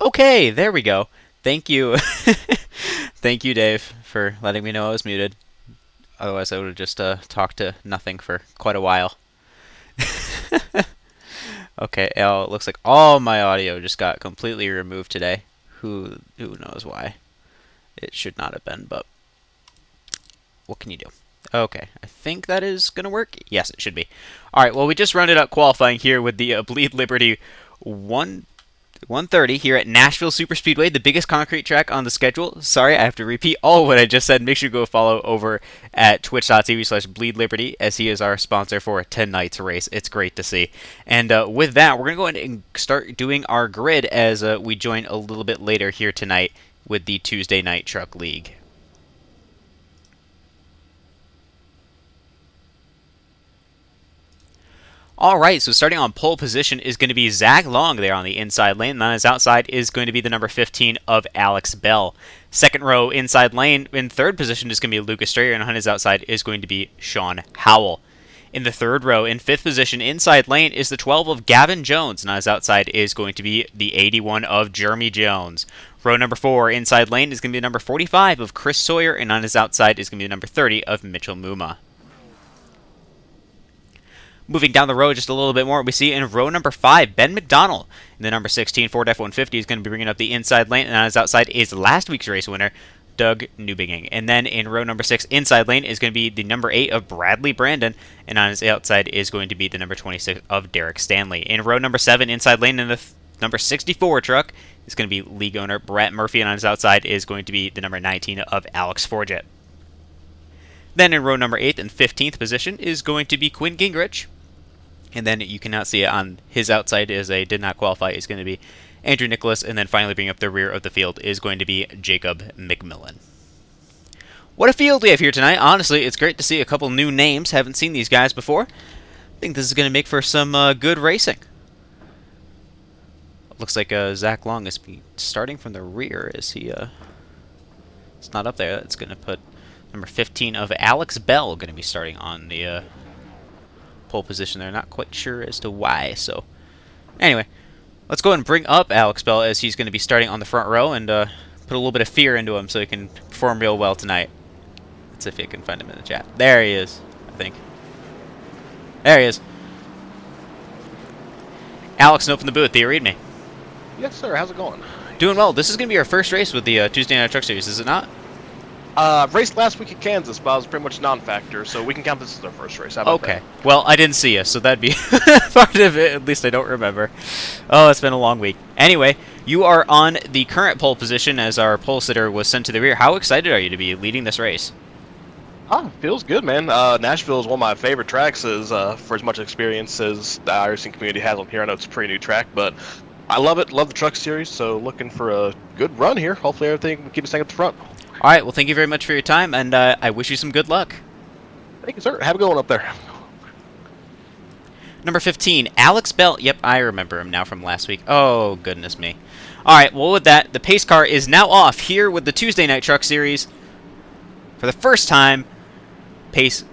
Okay, there we go. Thank you. Thank you, Dave, for letting me know I was muted. Otherwise, I would have just talked to nothing for quite a while. Okay, it looks like all my audio just got completely removed today. Who knows why? It should not have been, but what can you do? Okay, I think that is going to work. Yes, it should be. All right, well, we just rounded up qualifying here with the Bleed Liberty 130 here at Nashville Super Speedway, the biggest concrete track on the schedule. Sorry, I have to repeat all what I just said. Make sure you go follow over at twitch.tv/bleedliberty as he is our sponsor for 10 Nights race. It's great to see. And with that, we're going to go ahead and start doing our grid as we join a little bit later here tonight with the Tuesday Night Truck League. All right, so starting on pole position is going to be Zach Long there on the inside lane. And on his outside is going to be the number 15 of Alex Bell. Second row inside lane in third position is going to be Lucas Strayer, and on his outside is going to be Sean Howell. In the third row, in fifth position inside lane is the 12 of Gavin Jones, and on his outside is going to be the 81 of Jeremy Jones. Row number 4 inside lane is going to be the number 45 of Chris Sawyer, and on his outside is going to be the number 30 of Mitchell Muma. Moving down the road just a little bit more, we see in row number 5, Ben Mcdonnell. In the number 16 Ford F-150 is going to be bringing up the inside lane, and on his outside is last week's race winner, Doug Newbiging. And then in row number 6, inside lane, is going to be the number 8 of Bradley Brandon, and on his outside is going to be the number 26 of Derek Stanley. In row number 7, inside lane, in the number 64 truck, is going to be league owner Brett Murphy, and on his outside is going to be the number 19 of Alex Forget. Then in row number 8 and 15th position is going to be Quinn Gingrich. And then you cannot see it on his outside as a did not qualify is going to be Andrew Nicholas. And then finally bringing up the rear of the field is going to be Jacob McMillan. What a field we have here tonight. Honestly, it's great to see a couple new names. Haven't seen these guys before. I think this is going to make for some good racing. Looks like Zach Long is starting from the rear. Is he? It's not up there. That's going to put number 15 of Alex Bell going to be starting on the pole position there. Not quite sure as to why. So anyway, let's go ahead and bring up Alex Bell as he's going to be starting on the front row and put a little bit of fear into him so he can perform real well tonight. Let's see if I can find him in the chat. There he is, I think. There he is. Alex, open the booth. Do you read me? Yes, sir. How's it going? Doing well. This is going to be our first race with the Tuesday Night Truck Series, is it not? Raced last week at Kansas, but I was pretty much non-factor, so we can count this as our first race. How about okay. that? Well, I didn't see you, so that'd be part of it. At least I don't remember. Oh, it's been a long week. Anyway, you are on the current pole position as our pole sitter was sent to the rear. How excited are you to be leading this race? Feels good, man. Nashville is one of my favorite tracks for as much experience as the iRacing community has on here. I know it's a pretty new track, but I love it. Love the truck series, so looking for a good run here. Hopefully everything will keep us staying at the front. All right, well, thank you very much for your time, and I wish you some good luck. Thank you, sir. Have a good one up there. Number 15, Alex Bell. Yep, I remember him now from last week. Oh, goodness me. All right, well, with that, the pace car is now off here with the Tuesday Night Truck Series. For the first time, pace,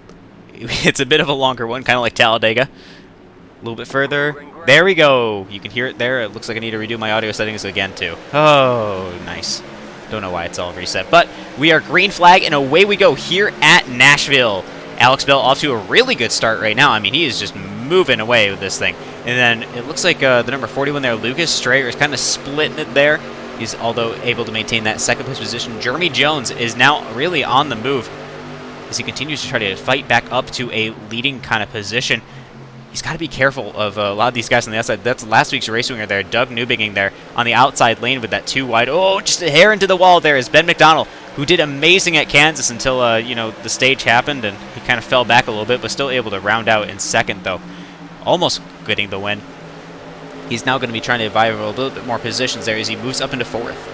it's a bit of a longer one, kind of like Talladega. A little bit further. There we go. You can hear it there. It looks like I need to redo my audio settings again, too. Oh, nice. Don't know why it's all reset, but we are green flag, and away we go here at Nashville. Alex Bell off to a really good start right now. I mean, he is just moving away with this thing. And then it looks like the number 41 there, Lucas Strayer, is kind of splitting it there. He's, although, able to maintain that second place position. Jeremy Jones is now really on the move as he continues to try to fight back up to a leading kind of position. He's got to be careful of a lot of these guys on the outside. That's last week's race winner there, Doug Newbiging there on the outside lane with that too wide. Oh, just a hair into the wall there is Ben Mcdonnell, who did amazing at Kansas until, you know, the stage happened and he kind of fell back a little bit, but still able to round out in second, though. Almost getting the win. He's now going to be trying to revive a little bit more positions there as he moves up into fourth.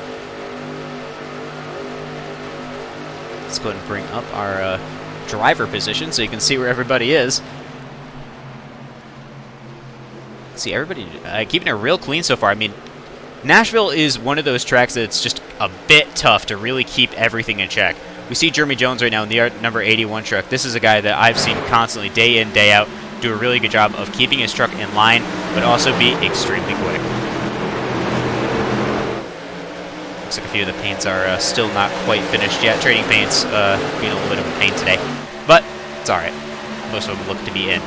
Let's go ahead and bring up our driver position so you can see where everybody is. See, everybody keeping it real clean so far. I mean, Nashville is one of those tracks that's just a bit tough to really keep everything in check. We see Jeremy Jones right now in the number 81 truck. This is a guy that I've seen constantly, day in, day out, do a really good job of keeping his truck in line, but also be extremely quick. Looks like a few of the paints are still not quite finished yet. Trading paints being a little bit of a pain today, but it's all right. Most of them look to be in.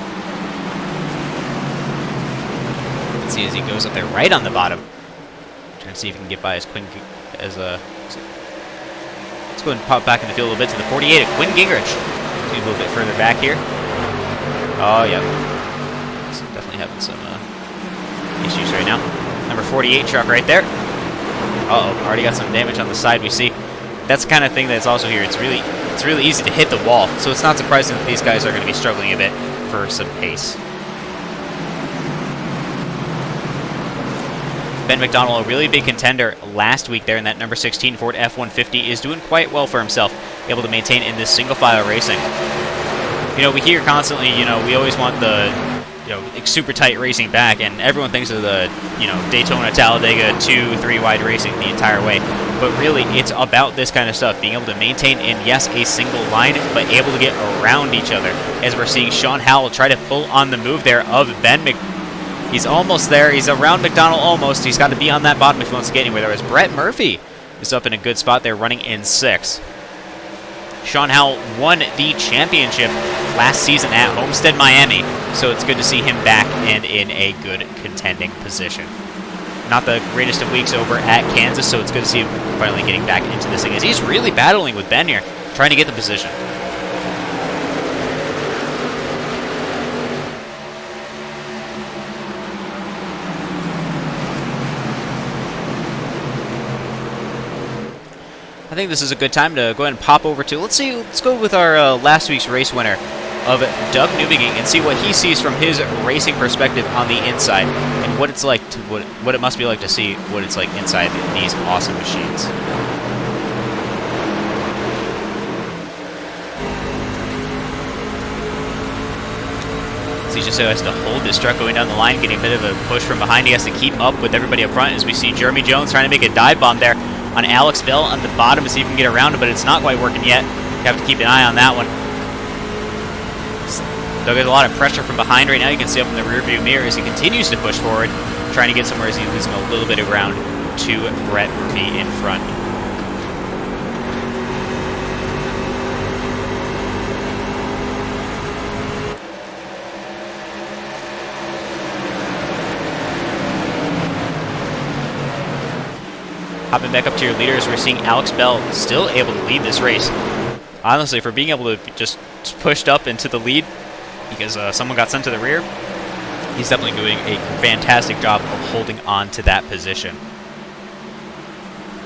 Let's see as he goes up there right on the bottom. Trying to see if he can get by his Quinn as a. Let's go and pop back in the field a little bit to the 48 of Quinn Gingrich. A little bit further back here. Oh, yep. He's definitely having some issues right now. Number 48 truck right there. Uh-oh, already got some damage on the side. We see that's the kind of thing that's also here. It's really easy to hit the wall, so it's not surprising that these guys are going to be struggling a bit for some pace. Ben Mcdonnell, a really big contender last week there in that number 16 Ford F-150, is doing quite well for himself, able to maintain in this single file racing. You know, we hear constantly, you know, we always want the, you know, super tight racing back, and everyone thinks of the, you know, Daytona, Talladega, 2-3 wide racing the entire way. But really, it's about this kind of stuff, being able to maintain in, yes, a single line, but able to get around each other, as we're seeing Sean Howell try to pull on the move there of Ben Mcdonnell. He's almost there. He's around Mcdonnell almost. He's got to be on that bottom if he wants to get anywhere. There is Brett Murphy is up in a good spot there, running in 6th. Sean Howell won the championship last season at Homestead, Miami, so it's good to see him back and in a good contending position. Not the greatest of weeks over at Kansas, so it's good to see him finally getting back into this thing, as he's really battling with Ben here, trying to get the position. I think this is a good time to go ahead and pop over to, let's go with our last week's race winner of Doug Newbegin and see what he sees from his racing perspective on the inside and what it's like to, what it must be like to see what it's like inside these awesome machines. So he just has to hold this truck going down the line, getting a bit of a push from behind. He has to keep up with everybody up front, as we see Jeremy Jones trying to make a dive bomb there on Alex Bell on the bottom to see if he can get around him, but it's not quite working yet. You have to keep an eye on that one. Doug has a lot of pressure from behind right now. You can see up in the rear view mirror as he continues to push forward, trying to get somewhere as he's losing a little bit of ground to Brett Murphy in front. Hopping back up to your leaders, we're seeing Alex Bell still able to lead this race. Honestly, for being able to just pushed up into the lead because someone got sent to the rear, he's definitely doing a fantastic job of holding on to that position.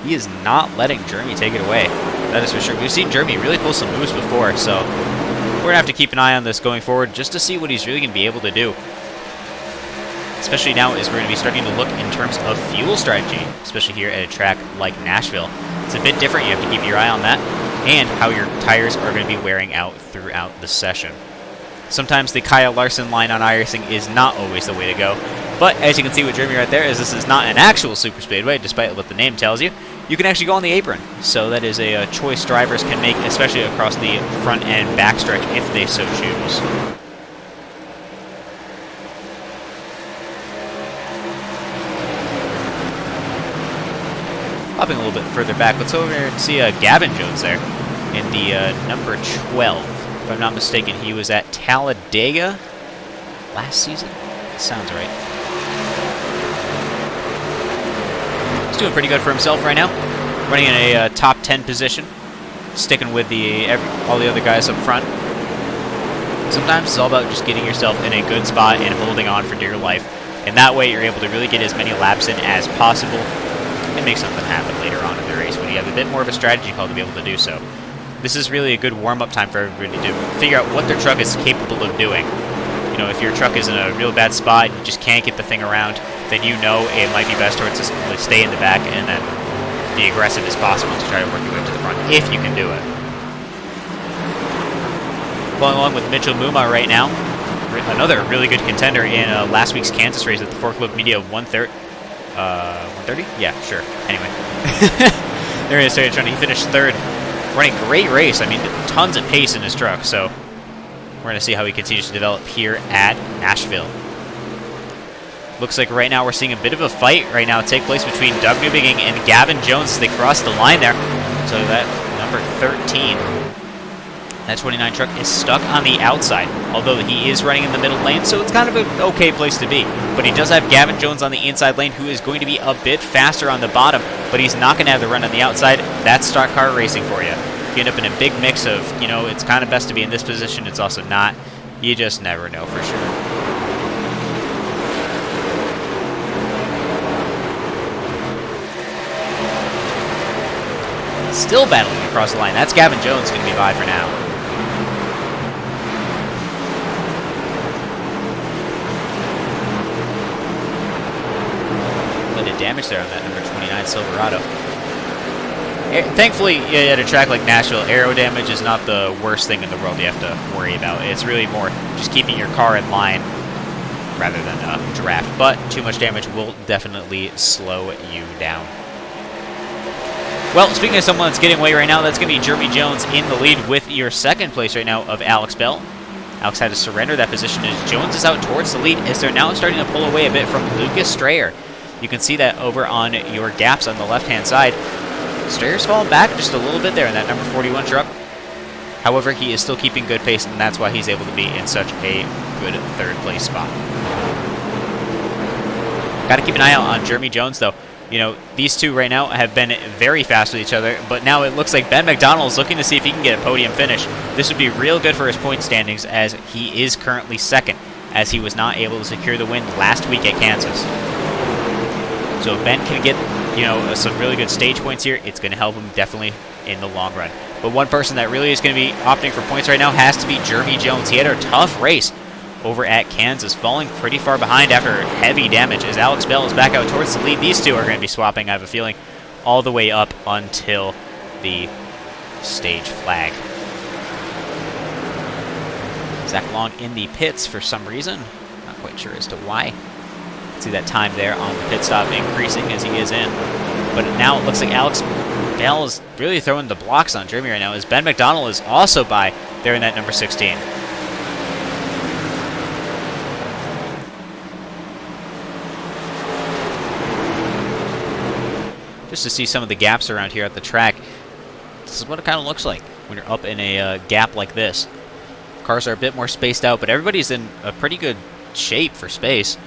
He is not letting Jeremy take it away. That is for sure. We've seen Jeremy really pull some moves before, so we're going to have to keep an eye on this going forward just to see what he's really going to be able to do. Especially now as we're going to be starting to look in terms of fuel strategy, especially here at a track like Nashville. It's a bit different. You have to keep your eye on that and how your tires are going to be wearing out throughout the session. Sometimes the Kyle Larson line on iRacing is not always the way to go, but as you can see with Jeremy right there, as this is not an actual super speedway, despite what the name tells you, you can actually go on the apron. So that is a choice drivers can make, especially across the front and backstretch if they so choose. Hopping a little bit further back, let's go over here and see Gavin Jones there in the number 12. If I'm not mistaken, he was at Talladega last season. Sounds right. He's doing pretty good for himself right now. Running in a top 10 position. Sticking with all the other guys up front. Sometimes it's all about just getting yourself in a good spot and holding on for dear life. And that way you're able to really get as many laps in as possible and make something happen later on in the race when you have a bit more of a strategy call to be able to do so. This is really a good warm-up time for everybody to figure out what their truck is capable of doing. You know, if your truck is in a real bad spot and you just can't get the thing around, then you know it might be best towards to simply stay in the back and then be aggressive as possible to try to work your way up to the front, if you can do it. Following along with Mitchell Muma right now, another really good contender in last week's Kansas race at the Forklift Media 130. 130? Yeah, sure. Anyway. There he is, he finished 3rd. Running a great race. I mean, tons of pace in his truck, so we're going to see how he continues to develop here at Nashville. Looks like right now we're seeing a bit of a fight right now take place between Doug Newbegin and Gavin Jones as they cross the line there. So that number 13, that 29 truck is stuck on the outside, although he is running in the middle lane, so it's kind of an okay place to be. But he does have Gavin Jones on the inside lane, who is going to be a bit faster on the bottom, but he's not going to have the run on the outside. That's stock car racing for you. You end up in a big mix of, you know, it's kind of best to be in this position, it's also not. You just never know for sure. Still battling across the line. That's Gavin Jones going to be by for now. A bit of damage there on that number 29 Silverado. Thankfully, at a track like Nashville, aero damage is not the worst thing in the world you have to worry about. It's really more just keeping your car in line rather than draft. But too much damage will definitely slow you down. Well, speaking of someone that's getting away right now, that's going to be Jeremy Jones in the lead with your second place right now of Alex Bell. Alex had to surrender that position as Jones is out towards the lead as they're now starting to pull away a bit from Lucas Strayer. You can see that over on your gaps on the left-hand side. Strayer's falling back just a little bit there in that number 41 truck. However, he is still keeping good pace, and that's why he's able to be in such a good third-place spot. Got to keep an eye out on Jeremy Jones, though. You know, these two right now have been very fast with each other, but now it looks like Ben Mcdonnell is looking to see if he can get a podium finish. This would be real good for his point standings, as he is currently second, as he was not able to secure the win last week at Kansas. So if Ben can get, you know, some really good stage points here, it's going to help him definitely in the long run. But one person that really is going to be opting for points right now has to be Jeremy Jones. He had a tough race over at Kansas, falling pretty far behind after heavy damage as Alex Bell is back out towards the lead. These two are going to be swapping, I have a feeling, all the way up until the stage flag. Zach Long in the pits for some reason. Not quite sure as to why. See that time there on the pit stop increasing as he is in. But now it looks like Alex Bell is really throwing the blocks on Jeremy right now, as Ben Mcdonnell is also by there in that number 16. Just to see some of the gaps around here at the track. This is what it kind of looks like when you're up in a gap like this. Cars are a bit more spaced out, but everybody's in a pretty good shape for space.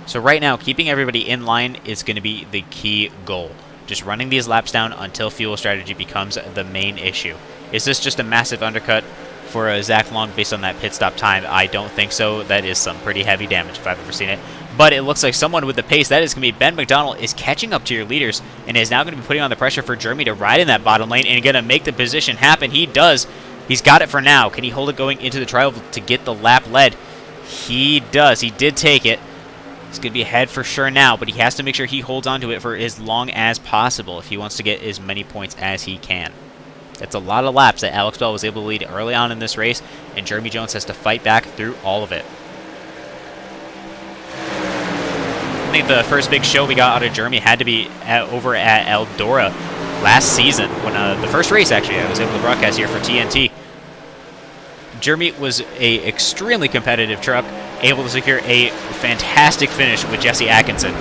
So right now, keeping everybody in line is going to be the key goal. Just running these laps down until fuel strategy becomes the main issue. Is this just a massive undercut for Zach Long based on that pit stop time? I don't think so. That is some pretty heavy damage if I've ever seen it. But it looks like someone with the pace, that is going to be Ben Mcdonnell, is catching up to your leaders and is now going to be putting on the pressure for Jeremy to ride in that bottom lane and going to make the position happen. He does. He's got it for now. Can he hold it going into the trial to get the lap led? He does. He did take it. He's going to be ahead for sure now, but he has to make sure he holds on to it for as long as possible if he wants to get as many points as he can. That's a lot of laps that Alex Bell was able to lead early on in this race, and Jeremy Jones has to fight back through all of it. I think the first big show we got out of Jeremy had to be over at Eldora last season, when the first race, actually, I was able to broadcast here for TNT. Jeremy was a extremely competitive truck, able to secure a fantastic finish with Jesse Atkinson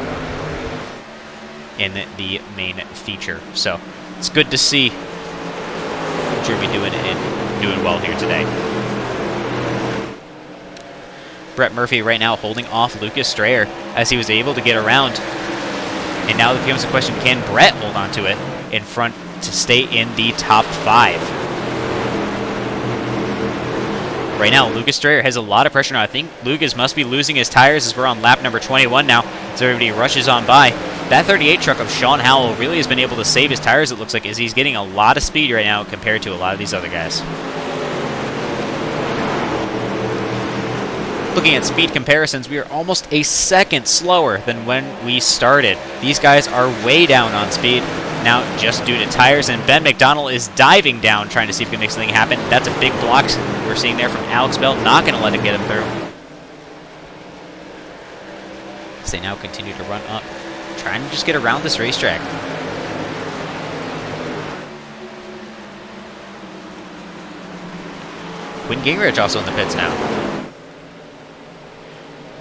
in the main feature. So it's good to see Jeremy doing well here today. Brett Murphy right now holding off Lucas Strayer as he was able to get around. And now it becomes a question, can Brett hold on to it in front to stay in the top 5? Right now, Lucas Strayer has a lot of pressure now. I think Lucas must be losing his tires as we're on lap number 21 now, so everybody rushes on by. That 38 truck of Sean Howell really has been able to save his tires, it looks like, as he's getting a lot of speed right now compared to a lot of these other guys. Looking at speed comparisons, we are almost a second slower than when we started. These guys are way down on speed now just due to tires, and Ben Mcdonnell is diving down trying to see if he can make something happen. That's a big block we're seeing there from Alex Bell, not going to let him get him through. As they now continue to run up, trying to just get around this racetrack. Quinn Gingrich also in the pits now.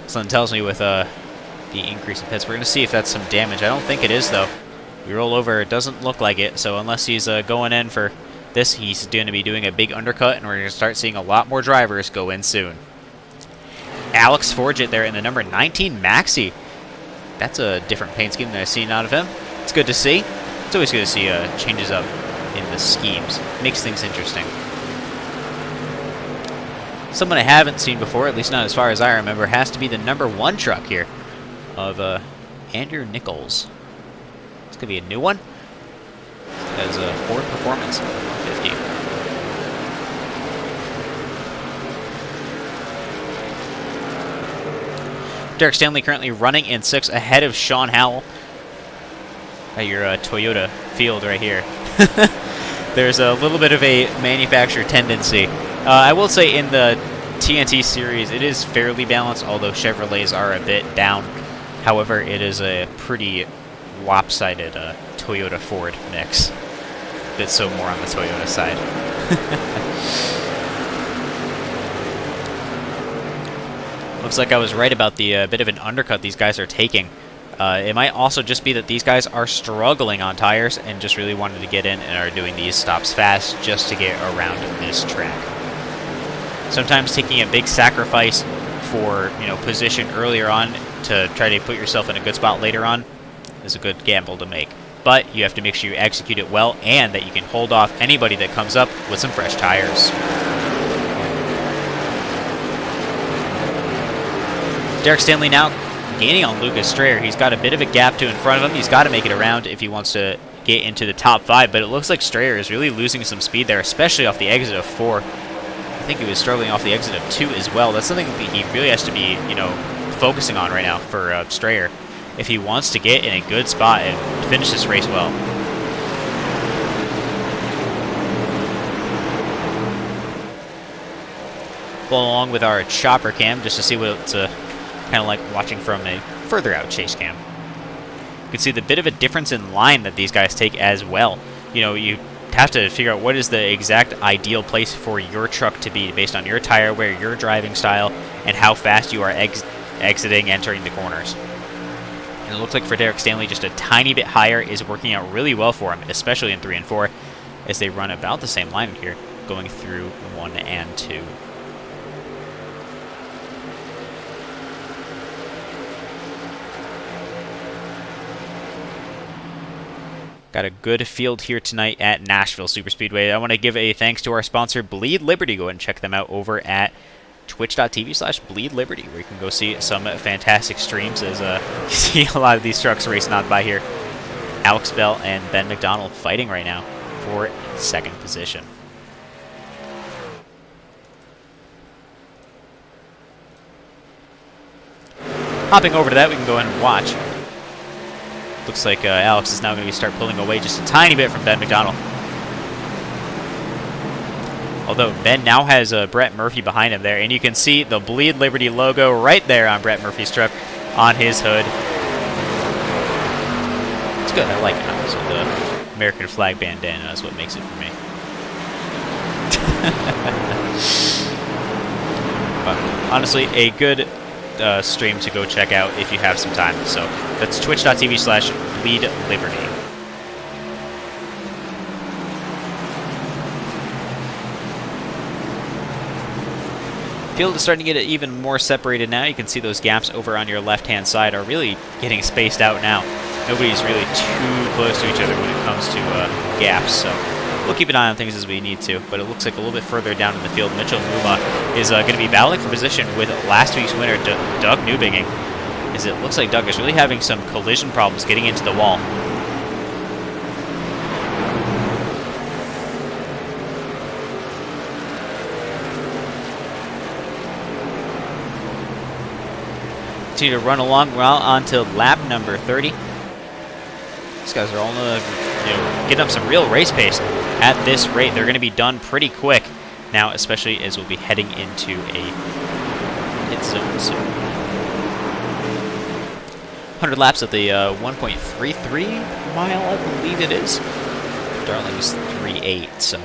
Something tells me with the increase in pits. We're going to see if that's some damage. I don't think it is, though. We roll over, it doesn't look like it, so unless he's going in for this, he's going to be doing a big undercut, and we're going to start seeing a lot more drivers go in soon. Alex Forget there in the number 19 Maxi. That's a different paint scheme than I've seen out of him. It's good to see. It's always good to see changes up in the schemes. Makes things interesting. Someone I haven't seen before, at least not as far as I remember, has to be the number 1 truck here of Andrew Nichols. It's going to be a new one. It has a Ford Performance 150. Derek Stanley currently running in 6th ahead of Sean Howell at your Toyota field right here. There's a little bit of a manufacturer tendency. I will say in the TNT series it is fairly balanced, although Chevrolets are a bit down. However, it is a pretty lopsided Toyota-Ford mix. A bit so more on the Toyota side. Looks like I was right about the bit of an undercut these guys are taking. It might also just be that these guys are struggling on tires and just really wanted to get in and are doing these stops fast just to get around this track. Sometimes taking a big sacrifice for, position earlier on to try to put yourself in a good spot later on is a good gamble to make. But you have to make sure you execute it well and that you can hold off anybody that comes up with some fresh tires. Derek Stanley now gaining on Lucas Strayer. He's got a bit of a gap in front of him. He's got to make it around if he wants to get into the top 5, but it looks like Strayer is really losing some speed there, especially off the exit of 4. I think he was struggling off the exit of 2 as well. That's something that he really has to be, focusing on right now for Strayer if he wants to get in a good spot and finish this race well. Follow along with our chopper cam just to see what it's kind of like watching from a further out chase cam. You can see the bit of a difference in line that these guys take as well. You have to figure out what is the exact ideal place for your truck to be based on your tire wear, your driving style, and how fast you are exiting, entering the corners. And it looks like for Derek Stanley, just a tiny bit higher is working out really well for him, especially in 3 and 4, as they run about the same line here, going through 1 and 2. Got a good field here tonight at Nashville Superspeedway. I want to give a thanks to our sponsor, Bleed Liberty. Go ahead and check them out over at twitch.tv/Bleed Liberty, where you can go see some fantastic streams as you see a lot of these trucks racing on by here. Alex Bell and Ben Mcdonnell fighting right now for 2nd position. Hopping over to that, we can go ahead and watch. Looks like Alex is now going to start pulling away just a tiny bit from Ben Mcdonnell. Although Ben now has Brett Murphy behind him there, and you can see the Bleed Liberty logo right there on Brett Murphy's truck on his hood. It's good. I like it. So the American flag bandana is what makes it for me. But honestly, a good stream to go check out if you have some time. So that's twitch.tv/Bleed Liberty. Field is starting to get even more separated now. You can see those gaps over on your left-hand side are really getting spaced out now. Nobody's really too close to each other when it comes to gaps, so we'll keep an eye on things as we need to, but it looks like a little bit further down in the field, Mitchell Muma is going to be battling for position with last week's winner, Doug Newbigging, as it looks like Doug is really having some collision problems getting into the wall. Continue to run along well onto lap number 30. These guys are all getting up some real race pace at this rate. They're going to be done pretty quick now, especially as we'll be heading into a hit zone soon. 100 laps at the 1.33 mile, I believe it is. Darling's 3.8, so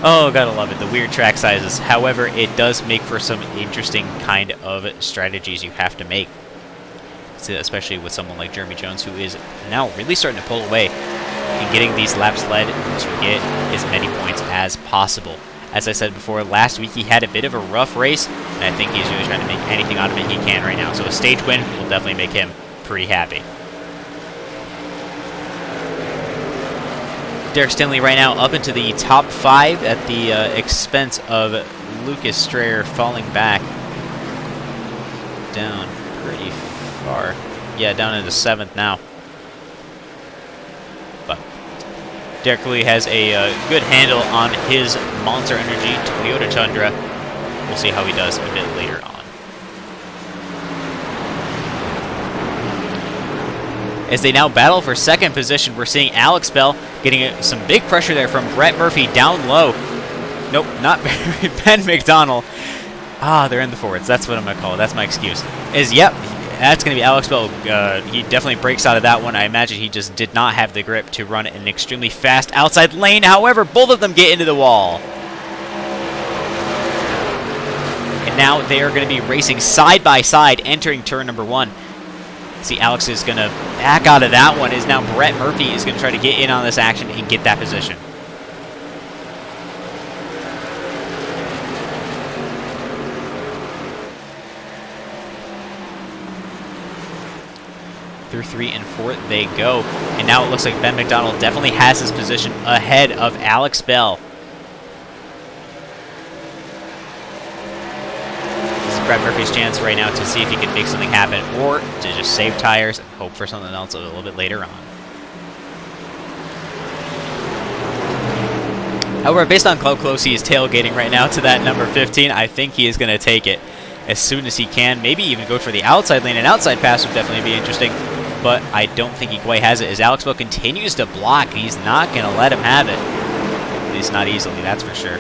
Oh, gotta love it. The weird track sizes. However, it does make for some interesting kind of strategies you have to make. Especially with someone like Jeremy Jones, who is now really starting to pull away and getting these laps led to get as many points as possible. As I said before, last week he had a bit of a rough race, and I think he's really trying to make anything out of it he can right now. So a stage win will definitely make him pretty happy. Derek Stanley right now up into the top 5 at the expense of Lucas Strayer falling back down pretty far. Yeah, down into 7th now. But Derek Lee has a good handle on his Monster Energy Toyota Tundra. We'll see how he does a bit later on. As they now battle for second position, we're seeing Alex Bell getting some big pressure there from Brett Murphy down low. Nope, not Ben Mcdonnell. Ah, they're in the forwards. That's what I'm going to call it. That's my excuse. Yep, that's going to be Alex Bell. He definitely breaks out of that one. I imagine he just did not have the grip to run an extremely fast outside lane. However, both of them get into the wall. And now they are going to be racing side by side, entering turn number 1. See, Alex is going to back out of that one. Is now Brett Murphy is going to try to get in on this action and get that position. Through 3 and 4 they go. And now it looks like Ben Mcdonnell definitely has his position ahead of Alex Bell. Brett Murphy's chance right now to see if he can make something happen or to just save tires and hope for something else a little bit later on. However, based on how close he is tailgating right now to that number 15, I think he is going to take it as soon as he can. Maybe even go for the outside lane. An outside pass would definitely be interesting, but I don't think he quite has it as Alex Bell continues to block. He's not going to let him have it. At least not easily, that's for sure.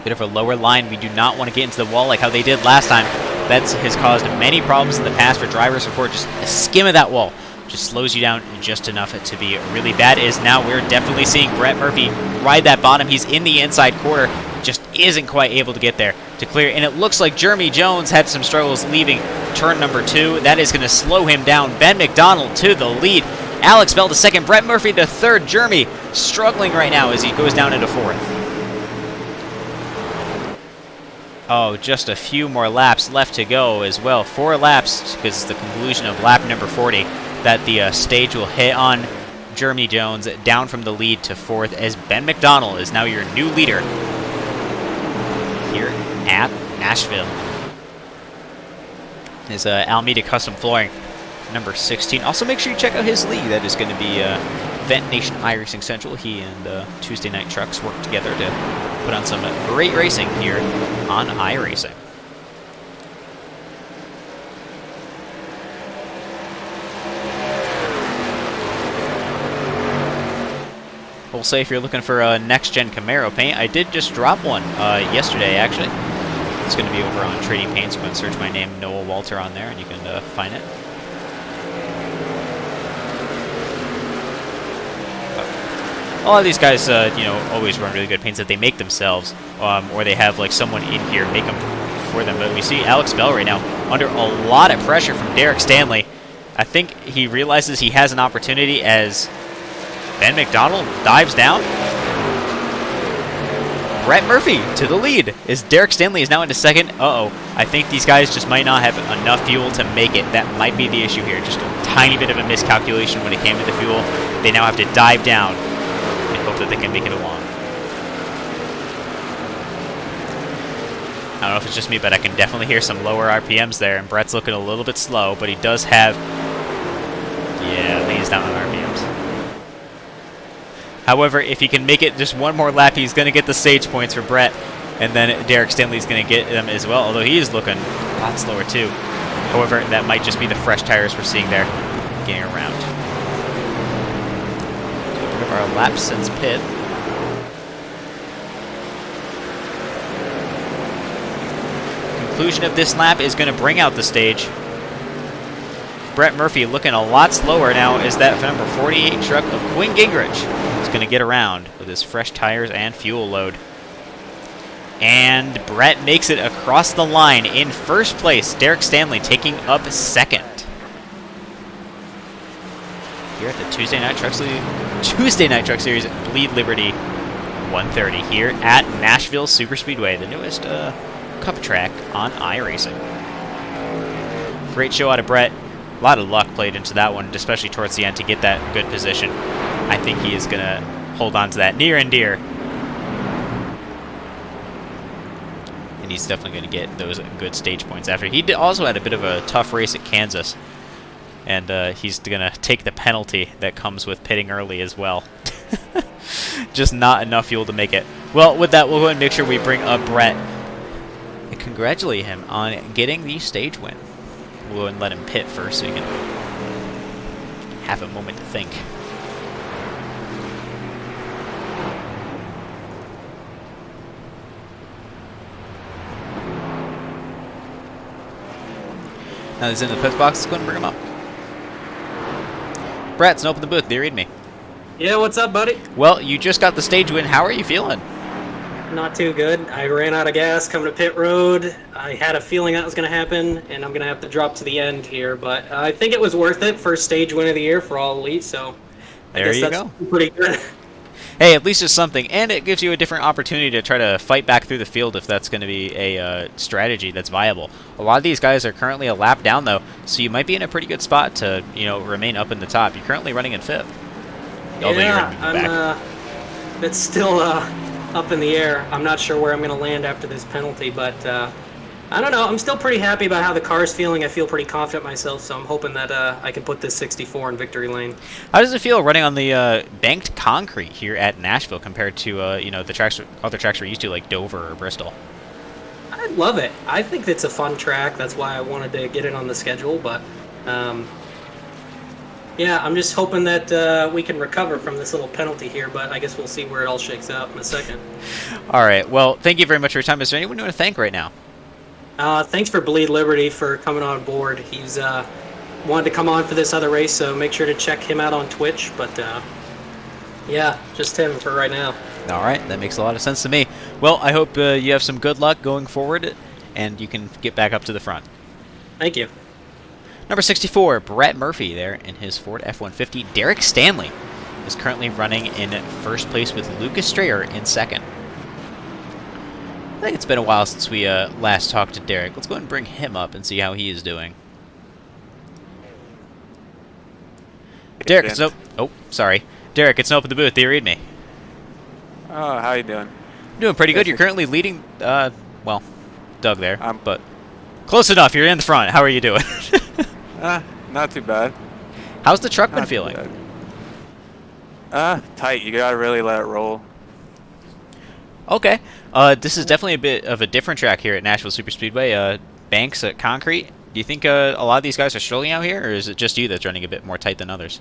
Bit of a lower line. We do not want to get into the wall like how they did last time. That has caused many problems in the past for drivers before. Just a skim of that wall just slows you down just enough to be really bad. Is now we're definitely seeing Brett Murphy ride that bottom. He's in the inside quarter. Just isn't quite able to get there to clear. And it looks like Jeremy Jones had some struggles leaving turn number 2. That is going to slow him down. Ben Mcdonnell to the lead. Alex Bell to second. Brett Murphy to third. Jeremy struggling right now as he goes down into 4th. Oh, just a few more laps left to go as well. 4 laps, because it's the conclusion of lap number 40, that the stage will hit on Jeremy Jones down from the lead to 4th as Ben Mcdonnell is now your new leader here at Nashville. Is Almeida Custom Flooring, number 16. Also, make sure you check out his league. That is going to be Vent Nation iRacing Central. He and Tuesday Night Trucks work together to put on some great racing here on iRacing. We'll say if you're looking for a next-gen Camaro paint, I did just drop one yesterday, actually. It's going to be over on Trading Paints. I'm going to search my name, Noah Walter, on there, and you can find it. A lot of these guys, always run really good paints that they make themselves, or they have like someone in here make them for them. But we see Alex Bell right now under a lot of pressure from Derek Stanley. I think he realizes he has an opportunity as Ben Mcdonnell dives down. Brett Murphy to the lead as Derek Stanley is now into second. I think these guys just might not have enough fuel to make it. That might be the issue here. Just a tiny bit of a miscalculation when it came to the fuel. They now have to dive down and hope that they can make it along. I don't know if it's just me, but I can definitely hear some lower RPMs there, and Brett's looking a little bit slow, but he does have... Yeah, I think he's down on RPMs. However, if he can make it just one more lap, he's going to get the stage points for Brett, and then Derek Stanley's going to get them as well, although he is looking a lot slower too. However, that might just be the fresh tires we're seeing there getting around. Bit of our lap since pit. Conclusion of this lap is going to bring out the stage. Brett Murphy looking a lot slower now as that number 48 truck of Quinn Gingrich is going to get around with his fresh tires and fuel load. And Brett makes it across the line in first place. Derek Stanley taking up second. Here at the Tuesday Night Truck Series Bleed Liberty 130 here at Nashville Superspeedway, the newest Cup track on iRacing. Great show out of Brett. A lot of luck played into that one, especially towards the end to get that good position. I think he is going to hold on to that near and dear. And he's definitely going to get those good stage points after. He also had a bit of a tough race at Kansas. And he's going to take the penalty that comes with pitting early as well. Just not enough fuel to make it. Well, with that, we'll go ahead and make sure we bring up Brett and congratulate him on getting the stage win. We'll go ahead and let him pit first so he can have a moment to think. Now he's in the pit box. Let's go ahead and bring him up. Brett's open the booth. Do you read me? Yeah, what's up, buddy? Well, you just got the stage win. How are you feeling? Not too good. I ran out of gas coming to pit road. I had a feeling that was going to happen, and I'm going to have to drop to the end here. But I think it was worth it. First stage win of the year for all elite, so I guess that's pretty good. Hey, at least it's something, and it gives you a different opportunity to try to fight back through the field if that's going to be a strategy that's viable. A lot of these guys are currently a lap down, though, so you might be in a pretty good spot to, remain up in the top. You're currently running in 5th. Yeah, it's still up in the air. I'm not sure where I'm going to land after this penalty, but I don't know. I'm still pretty happy about how the car's feeling. I feel pretty confident myself, so I'm hoping that I can put this 64 in victory lane. How does it feel running on the banked concrete here at Nashville compared to the other tracks we're used to, like Dover or Bristol? I love it. I think it's a fun track. That's why I wanted to get it on the schedule, but yeah, I'm just hoping that we can recover from this little penalty here, but I guess we'll see where it all shakes out in a second. All right. Well, thank you very much for your time. Is there anyone you want to thank right now? Thanks for Bleed Liberty for coming on board. He's wanted to come on for this other race, so make sure to check him out on Twitch. But yeah, just him for right now. All right, that makes a lot of sense to me. Well, I hope you have some good luck going forward, and you can get back up to the front. Thank you. Number 64, Brett Murphy there in his Ford F-150. Derek Stanley is currently running in first place with Lucas Strayer in second. I think it's been a while since we last talked to Derek. Let's go ahead and bring him up and see how he is doing. Derek, it's no... Oh, sorry. Derek, it's open the booth. Do you read me? Oh, how you doing? Doing pretty good. You're currently leading, well, Doug there, but close enough. You're in the front. How are you doing? Not too bad. How's the truck been feeling? Tight. You gotta really let it roll. Okay. This is definitely a bit of a different track here at Nashville Superspeedway. Banks at concrete. Do you think a lot of these guys are struggling out here, or is it just you that's running a bit more tight than others?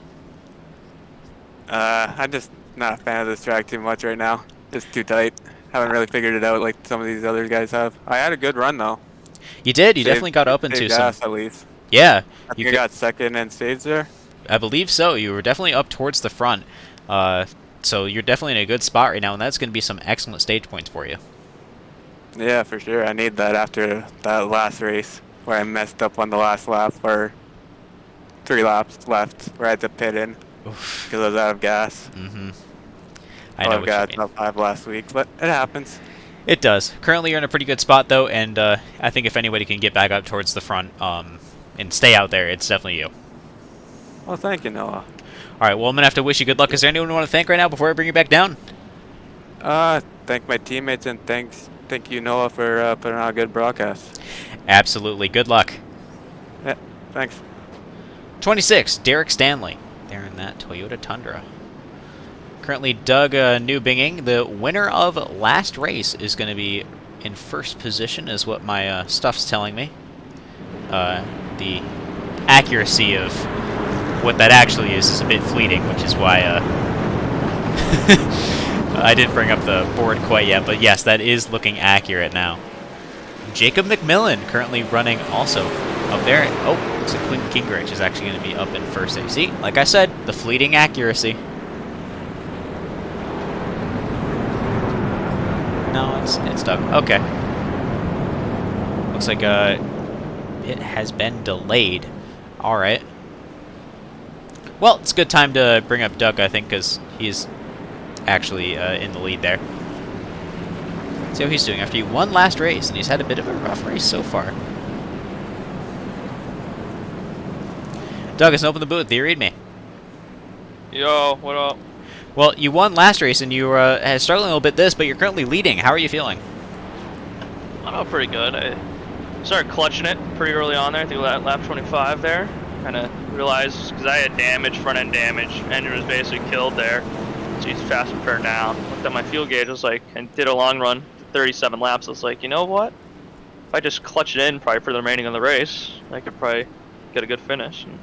I'm just not a fan of this track too much right now. Just too tight. Haven't really figured it out like some of these other guys have. I had a good run though. You did. You definitely got up into some. At least. Yeah. I think you got second and stage there. I believe so. You were definitely up towards the front. So you're definitely in a good spot right now, and that's going to be some excellent stage points for you. Yeah, for sure. I need that after that last race where I messed up on the last lap, or 3 laps left, where I had to pit in because I was out of gas. Mm-hmm. I know what you mean. Top 5 last week, but it happens. It does. Currently, you're in a pretty good spot, though, and I think if anybody can get back up towards the front and stay out there, it's definitely you. Well, thank you, Noah. All right, well, I'm going to have to wish you good luck. Is there anyone you want to thank right now before I bring you back down? Thank my teammates, and thank you, Noah, for putting on a good broadcast. Absolutely. Good luck. Yeah, thanks. 26, Derek Stanley. There in that Toyota Tundra. Currently, Doug Newbinging, the winner of last race, is going to be in first position, is what my stuff's telling me. The accuracy of what that actually is a bit fleeting, which is why I didn't bring up the board quite yet, but yes, that is looking accurate now. Jacob McMillan currently running also up there. Oh, looks like Quinn Gingrich is actually going to be up in first there. See, like I said, the fleeting accuracy. No, it's Doug. Okay. Looks like it has been delayed. All right. Well, it's a good time to bring up Doug, I think, because he's actually in the lead there. See how he's doing after he won last race, and he's had a bit of a rough race so far. Doug, it's open the booth. Do you read me? Yo, what up? Well, you won last race, and you were struggling a little bit this, but you're currently leading. How are you feeling? I know pretty good. I started clutching it pretty early on there, through lap 25 there. Kind of realized, because I had damage, front end damage, engine was basically killed there. So he's fast and fair now. Looked at my fuel gauge, I was like, and did a long run, 37 laps. I was like, you know what? If I just clutch it in probably for the remaining of the race, I could probably get a good finish. And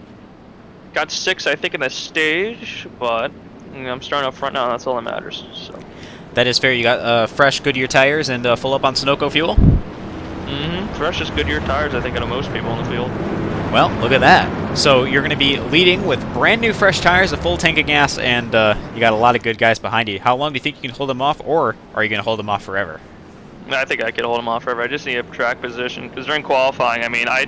got 6, I think, in the stage, but you know, I'm starting up front now, and that's all that matters. So. That is fair. You got fresh Goodyear tires and full up on Sunoco fuel? Mm-hmm. Fresh Goodyear tires, I think, out of most people in the field. Well, look at that. So you're going to be leading with brand new fresh tires, a full tank of gas, and you got a lot of good guys behind you. How long do you think you can hold them off, or are you going to hold them off forever? I think I could hold them off forever. I just need a track position, because during qualifying, I mean, I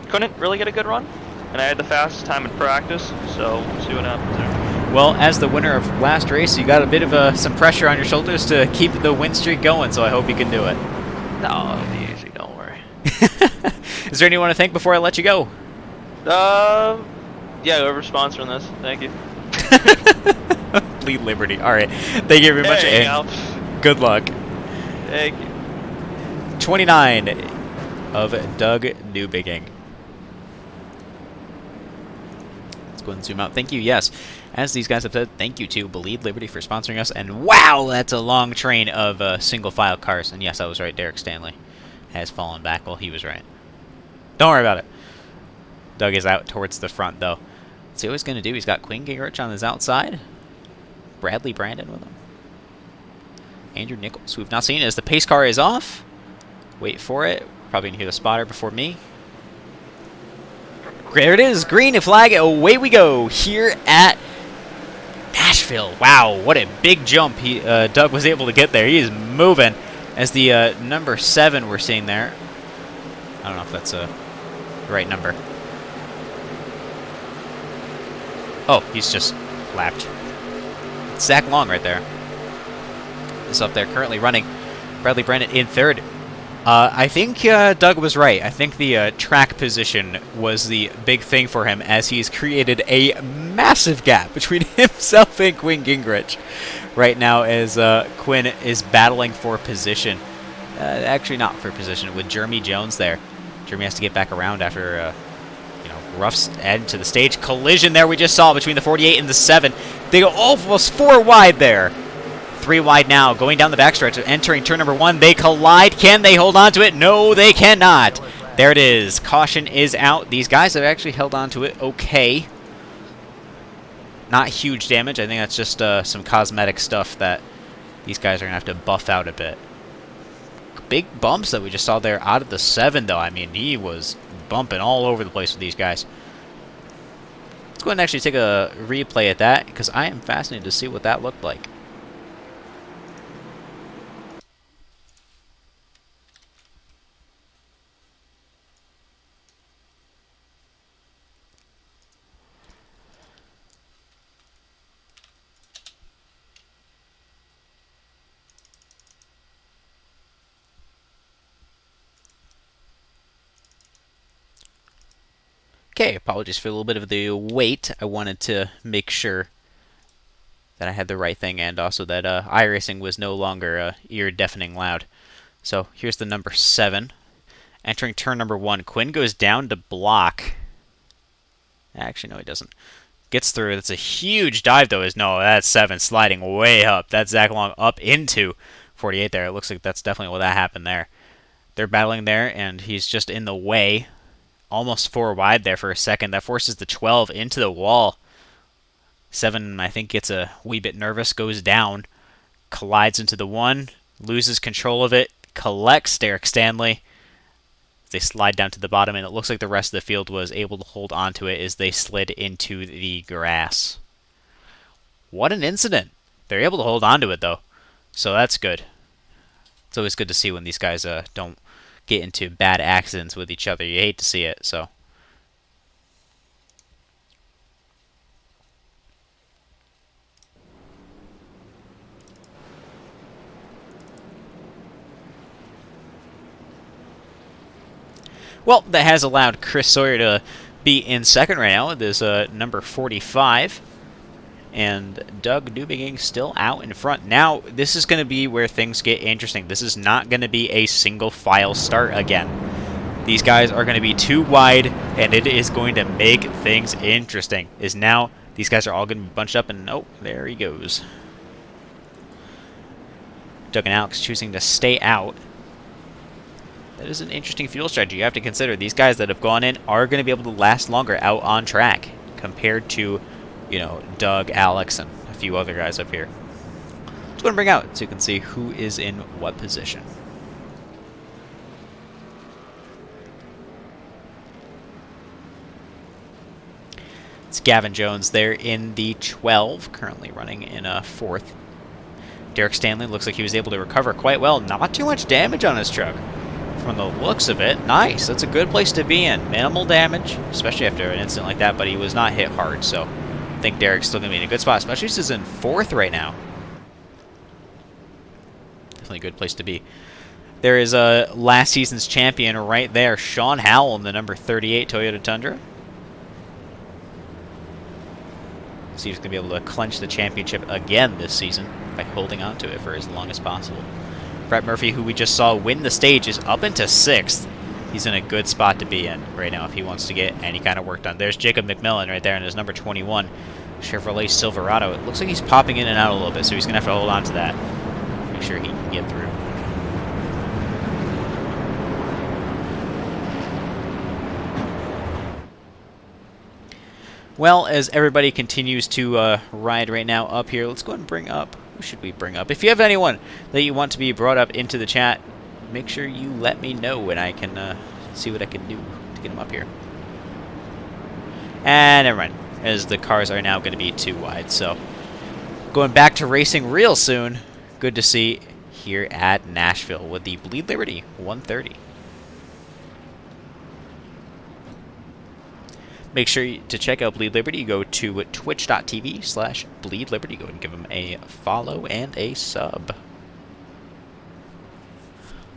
couldn't really get a good run, and I had the fastest time in practice, so we'll see what happens there. Well, as the winner of last race, you got a bit of some pressure on your shoulders to keep the win streak going, so I hope you can do it. No, it'll be easy, don't worry. Is there anyone to thank before I let you go? Yeah, whoever's sponsoring this, thank you. Lead Liberty. All right. Thank you very much, There you and good luck. Thank you. 29 of Doug Newbigging. Let's go ahead and zoom out. Thank you, yes. As these guys have said, thank you to Bleed Liberty for sponsoring us. And wow, that's a long train of single-file cars. And yes, I was right. Derek Stanley has fallen back. Well, he was right. Don't worry about it. Doug is out towards the front, though. Let's see what he's going to do. He's got Quinn Gingrich on his outside. Bradley Brandon with him. Andrew Nichols, who we've not seen as the pace car is off. Wait for it. Probably going to hear the spotter before me. There it is. Green flag. Away we go here at Nashville. Wow, what a big jump Doug was able to get there. He is moving as the number 7 we're seeing there. I don't know if that's the right number. Oh, he's just lapped. It's Zach Long right there. Is up there currently running. Bradley Brandon in 3rd. I think Doug was right. I think the track position was the big thing for him, as he's created a massive gap between himself and Quinn Gingrich right now, as Quinn is battling for position. Actually, not for position, with Jeremy Jones there. Jeremy has to get back around after rough end to the stage. Collision there we just saw between the 48 and the 7. They go almost 4 wide there. 3 wide now, going down the backstretch, entering turn number 1. They collide. Can they hold on to it? No, they cannot. There it is. Caution is out. These guys have actually held on to it okay. Not huge damage. I think that's just some cosmetic stuff that these guys are going to have to buff out a bit. Big bumps that we just saw there out of the 7, though. I mean, he was bumping all over the place with these guys. Let's go ahead and actually take a replay at that, because I am fascinated to see what that looked like. Okay, apologies for a little bit of the wait. I wanted to make sure that I had the right thing, and also that iRacing was no longer ear-deafening loud. So here's the number 7. Entering turn number 1. Quinn goes down to block. Actually, no, he doesn't. Gets through. That's a huge dive, though. No, that's 7 sliding way up. That's Zach Long up into 48 there. It looks like that's definitely what that happened there. They're battling there, and he's just in the way. Almost 4 wide there for a second. That forces the 12 into the wall. 7, I think, gets a wee bit nervous, goes down, collides into the 1, loses control of it, collects Derek Stanley. They slide down to the bottom, and it looks like the rest of the field was able to hold on to it as they slid into the grass. What an incident. They're able to hold on to it, though, so that's good. It's always good to see when these guys don't get into bad accidents with each other. You hate to see it, so. Well, that has allowed Chris Sawyer to be in second right now. There's number 45. And Doug Newbegin still out in front. Now, this is going to be where things get interesting. This is not going to be a single file start again. These guys are going to be too wide, and it is going to make things interesting. Is now these guys are all going to be bunched up, and oh, there he goes. Doug and Alex choosing to stay out. That is an interesting fuel strategy. You have to consider these guys that have gone in are going to be able to last longer out on track compared to, you know, Doug, Alex, and a few other guys up here. Let's go and bring out so you can see who is in what position. It's Gavin Jones there in the 12, currently running in a 4th. Derek Stanley looks like he was able to recover quite well. Not too much damage on his truck. From the looks of it, nice. That's a good place to be in. Minimal damage, especially after an incident like that, but he was not hit hard, so I think Derek's still going to be in a good spot, especially since he's in 4th right now. Definitely a good place to be. There is a last season's champion right there, Sean Howell in the number 38 Toyota Tundra. See if he's going to be able to clinch the championship again this season by holding on to it for as long as possible. Brett Murphy, who we just saw win the stage, is up into 6th. He's in a good spot to be in right now if he wants to get any kind of work done. There's Jacob McMillan right there in his number 21 Chevrolet Silverado. It looks like he's popping in and out a little bit, so he's going to have to hold on to that. Make sure he can get through. Well, as everybody continues to ride right now up here, let's go ahead and bring up. Who should we bring up? If you have anyone that you want to be brought up into the chat, make sure you let me know and I can see what I can do to get them up here. And never mind, as the cars are now going to be too wide. So going back to racing real soon. Good to see here at Nashville with the Bleed Liberty 130. Make sure to check out Bleed Liberty. Go to twitch.tv/Bleed Liberty. Go and give them a follow and a sub.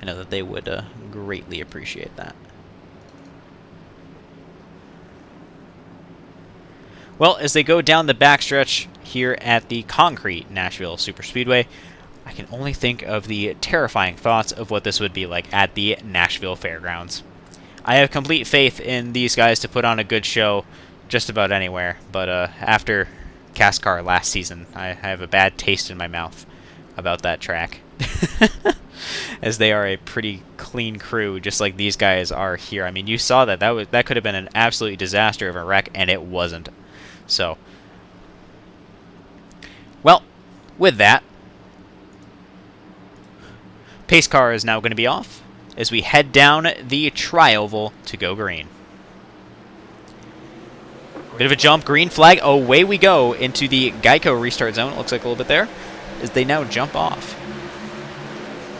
I know that they would greatly appreciate that. Well, as they go down the backstretch here at the concrete Nashville Superspeedway, I can only think of the terrifying thoughts of what this would be like at the Nashville Fairgrounds. I have complete faith in these guys to put on a good show just about anywhere, but after Cascar last season, I have a bad taste in my mouth about that track. As they are a pretty clean crew, just like these guys are here. I mean, you saw that. That could have been an absolute disaster of a wreck, and it wasn't. So, well, with that, pace car is now going to be off as we head down the tri-oval to go green. Bit of a jump, green flag, away we go into the Geico restart zone, it looks like a little bit there, as they now jump off.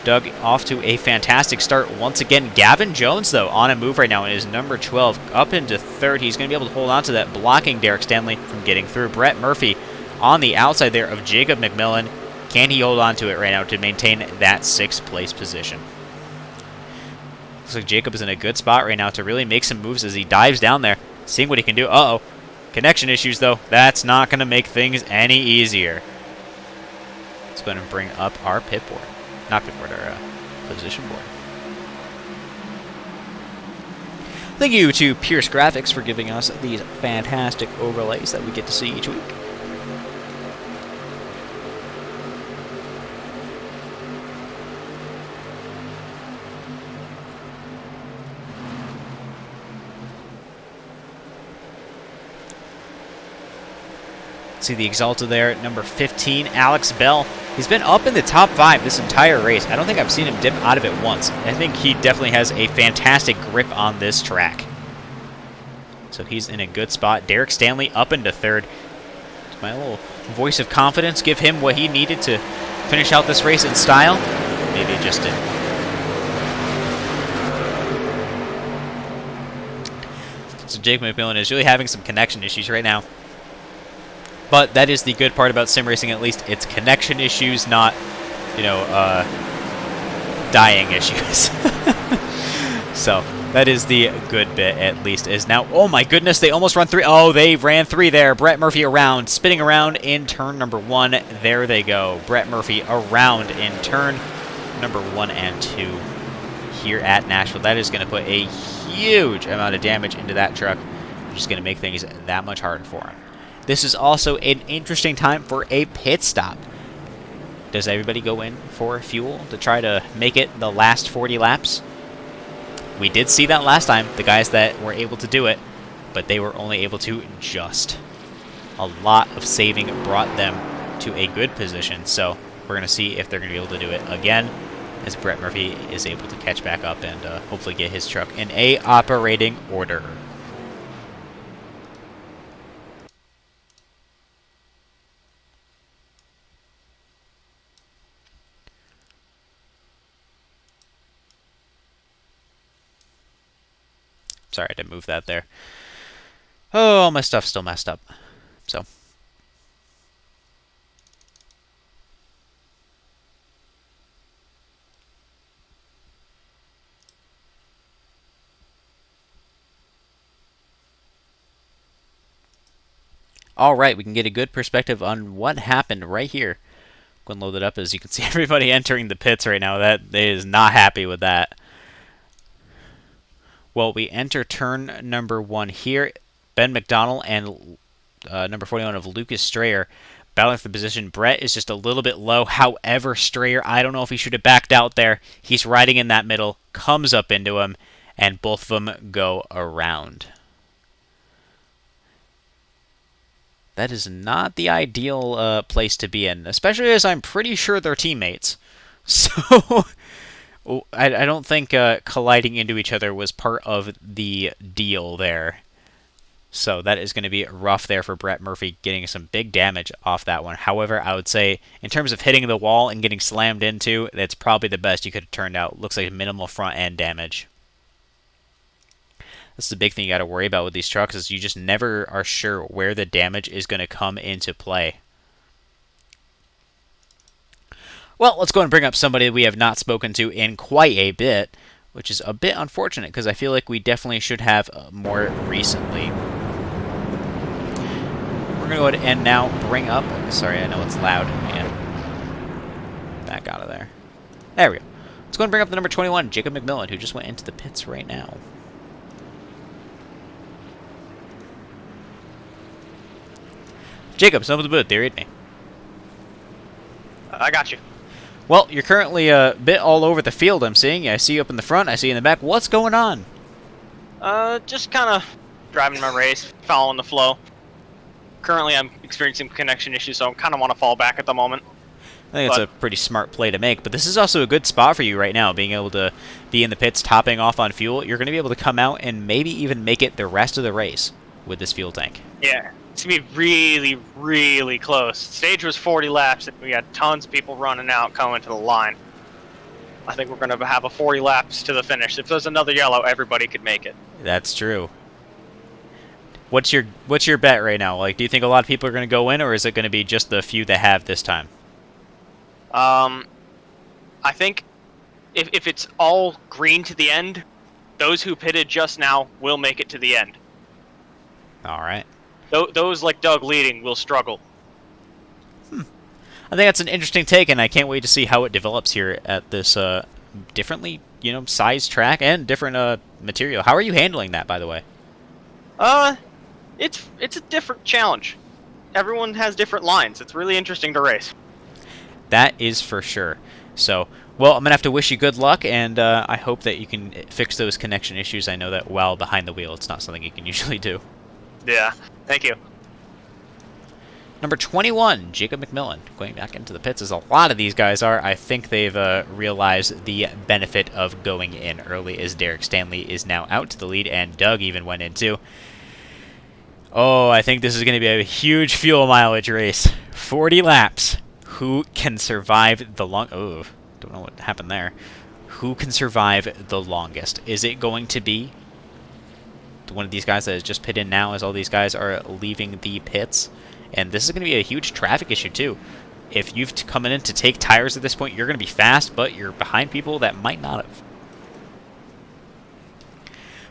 Doug off to a fantastic start once again. Gavin Jones, though, on a move right now in his number 12, up into 3rd. He's going to be able to hold on to that, blocking Derek Stanley from getting through. Brett Murphy on the outside there of Jacob McMillan. Can he hold on to it right now to maintain that 6th place position? Looks like Jacob is in a good spot right now to really make some moves as he dives down there, seeing what he can do. Uh-oh. Connection issues, though. That's not going to make things any easier. Let's go ahead and bring up our pit board. Not pit board, our position board. Thank you to Pierce Graphics for giving us these fantastic overlays that we get to see each week. See the Exalta there at number 15, Alex Bell. He's been up in the top 5 this entire race. I don't think I've seen him dip out of it once. I think he definitely has a fantastic grip on this track. So he's in a good spot. Derek Stanley up into 3rd. My little voice of confidence, give him what he needed to finish out this race in style. Maybe it just didn't. So Jake McMillan is really having some connection issues right now. But that is the good part about sim racing, at least. It's connection issues, not, you know, dying issues. So that is the good bit, at least, is now... Oh, my goodness, they almost run 3. Oh, they ran 3 there. Brett Murphy around, spinning around in turn number 1. There they go. Brett Murphy around in turn number 1 and 2 here at Nashville. That is going to put a huge amount of damage into that truck, which is going to make things that much harder for him. This is also an interesting time for a pit stop. Does everybody go in for fuel to try to make it the last 40 laps? We did see that last time, the guys that were able to do it, but they were only able to just. A lot of saving brought them to a good position, so we're going to see if they're going to be able to do it again, as Brett Murphy is able to catch back up and hopefully get his truck in a operating order. Sorry, I didn't move that there. Oh, all my stuff's still messed up. So. All right, we can get a good perspective on what happened right here. Go and load it up. As you can see, everybody entering the pits right now. That is not happy with that. Well, we enter turn number 1 here. Ben Mcdonnell and number 41 of Lucas Strayer battling for the position. Brett is just a little bit low. However, Strayer, I don't know if he should have backed out there. He's riding in that middle, comes up into him, and both of them go around. That is not the ideal place to be in, especially as I'm pretty sure they're teammates. So... I don't think colliding into each other was part of the deal there. So that is going to be rough there for Brett Murphy, getting some big damage off that one. However, I would say, in terms of hitting the wall and getting slammed into, that's probably the best you could have turned out. Looks like minimal front-end damage. That's the big thing you got to worry about with these trucks, is you just never are sure where the damage is going to come into play. Well, let's go and bring up somebody we have not spoken to in quite a bit, which is a bit unfortunate because I feel like we definitely should have more recently. We're going to go ahead and now bring up... Sorry, I know it's loud. Man. Back out of there. There we go. Let's go and bring up the number 21, Jacob McMillan, who just went into the pits right now. Jacob, some of the booth. There, read me. I got you. Well, you're currently a bit all over the field, I'm seeing. I see you up in the front, I see you in the back. What's going on? Just kind of driving my race, following the flow. Currently, I'm experiencing connection issues, so I kind of want to fall back at the moment. I think it's a pretty smart play to make, but this is also a good spot for you right now, being able to be in the pits, topping off on fuel. You're going to be able to come out and maybe even make it the rest of the race with this fuel tank. Yeah, it's going to be really, really close. Stage was 40 laps, and we had tons of people running out, coming to the line. I think we're going to have a 40 laps to the finish. If there's another yellow, everybody could make it. That's true. What's your bet right now? Like, do you think a lot of people are going to go in, or is it going to be just the few that have this time? I think if it's all green to the end, those who pitted just now will make it to the end. All right. Those like Doug leading will struggle. I think that's an interesting take, and I can't wait to see how it develops here at this differently, sized track and different material. How are you handling that, by the way? It's a different challenge. Everyone has different lines. It's really interesting to race. That is for sure. So, well, I'm going to have to wish you good luck, and I hope that you can fix those connection issues. I know that while behind the wheel, it's not something you can usually do. Yeah, thank you. Number 21, Jacob McMillan, going back into the pits, as a lot of these guys are. I think they've realized the benefit of going in early, as Derek Stanley is now out to the lead, and Doug even went in too. Oh, I think this is going to be a huge fuel mileage race. 40 laps. Who can survive the long... Oh, don't know what happened there. Who can survive the longest? Is it going to be one of these guys that has just pit in now, as all these guys are leaving the pits? And this is going to be a huge traffic issue, too. If you've come in to take tires at this point, you're going to be fast, but you're behind people that might not have.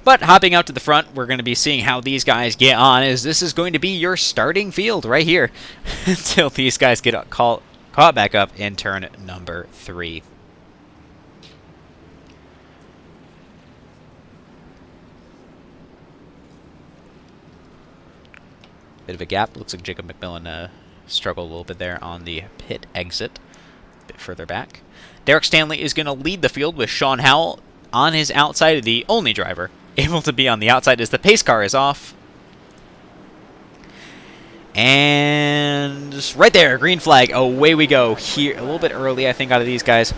But hopping out to the front, we're going to be seeing how these guys get on, as this is going to be your starting field right here until these guys get caught back up in turn number 3. Bit of a gap. Looks like Jacob McMillan struggled a little bit there on the pit exit. A bit further back. Derek Stanley is going to lead the field with Sean Howell on his outside, the only driver able to be on the outside as the pace car is off. And right there, green flag. Away we go. Here, a little bit early, I think, out of these guys,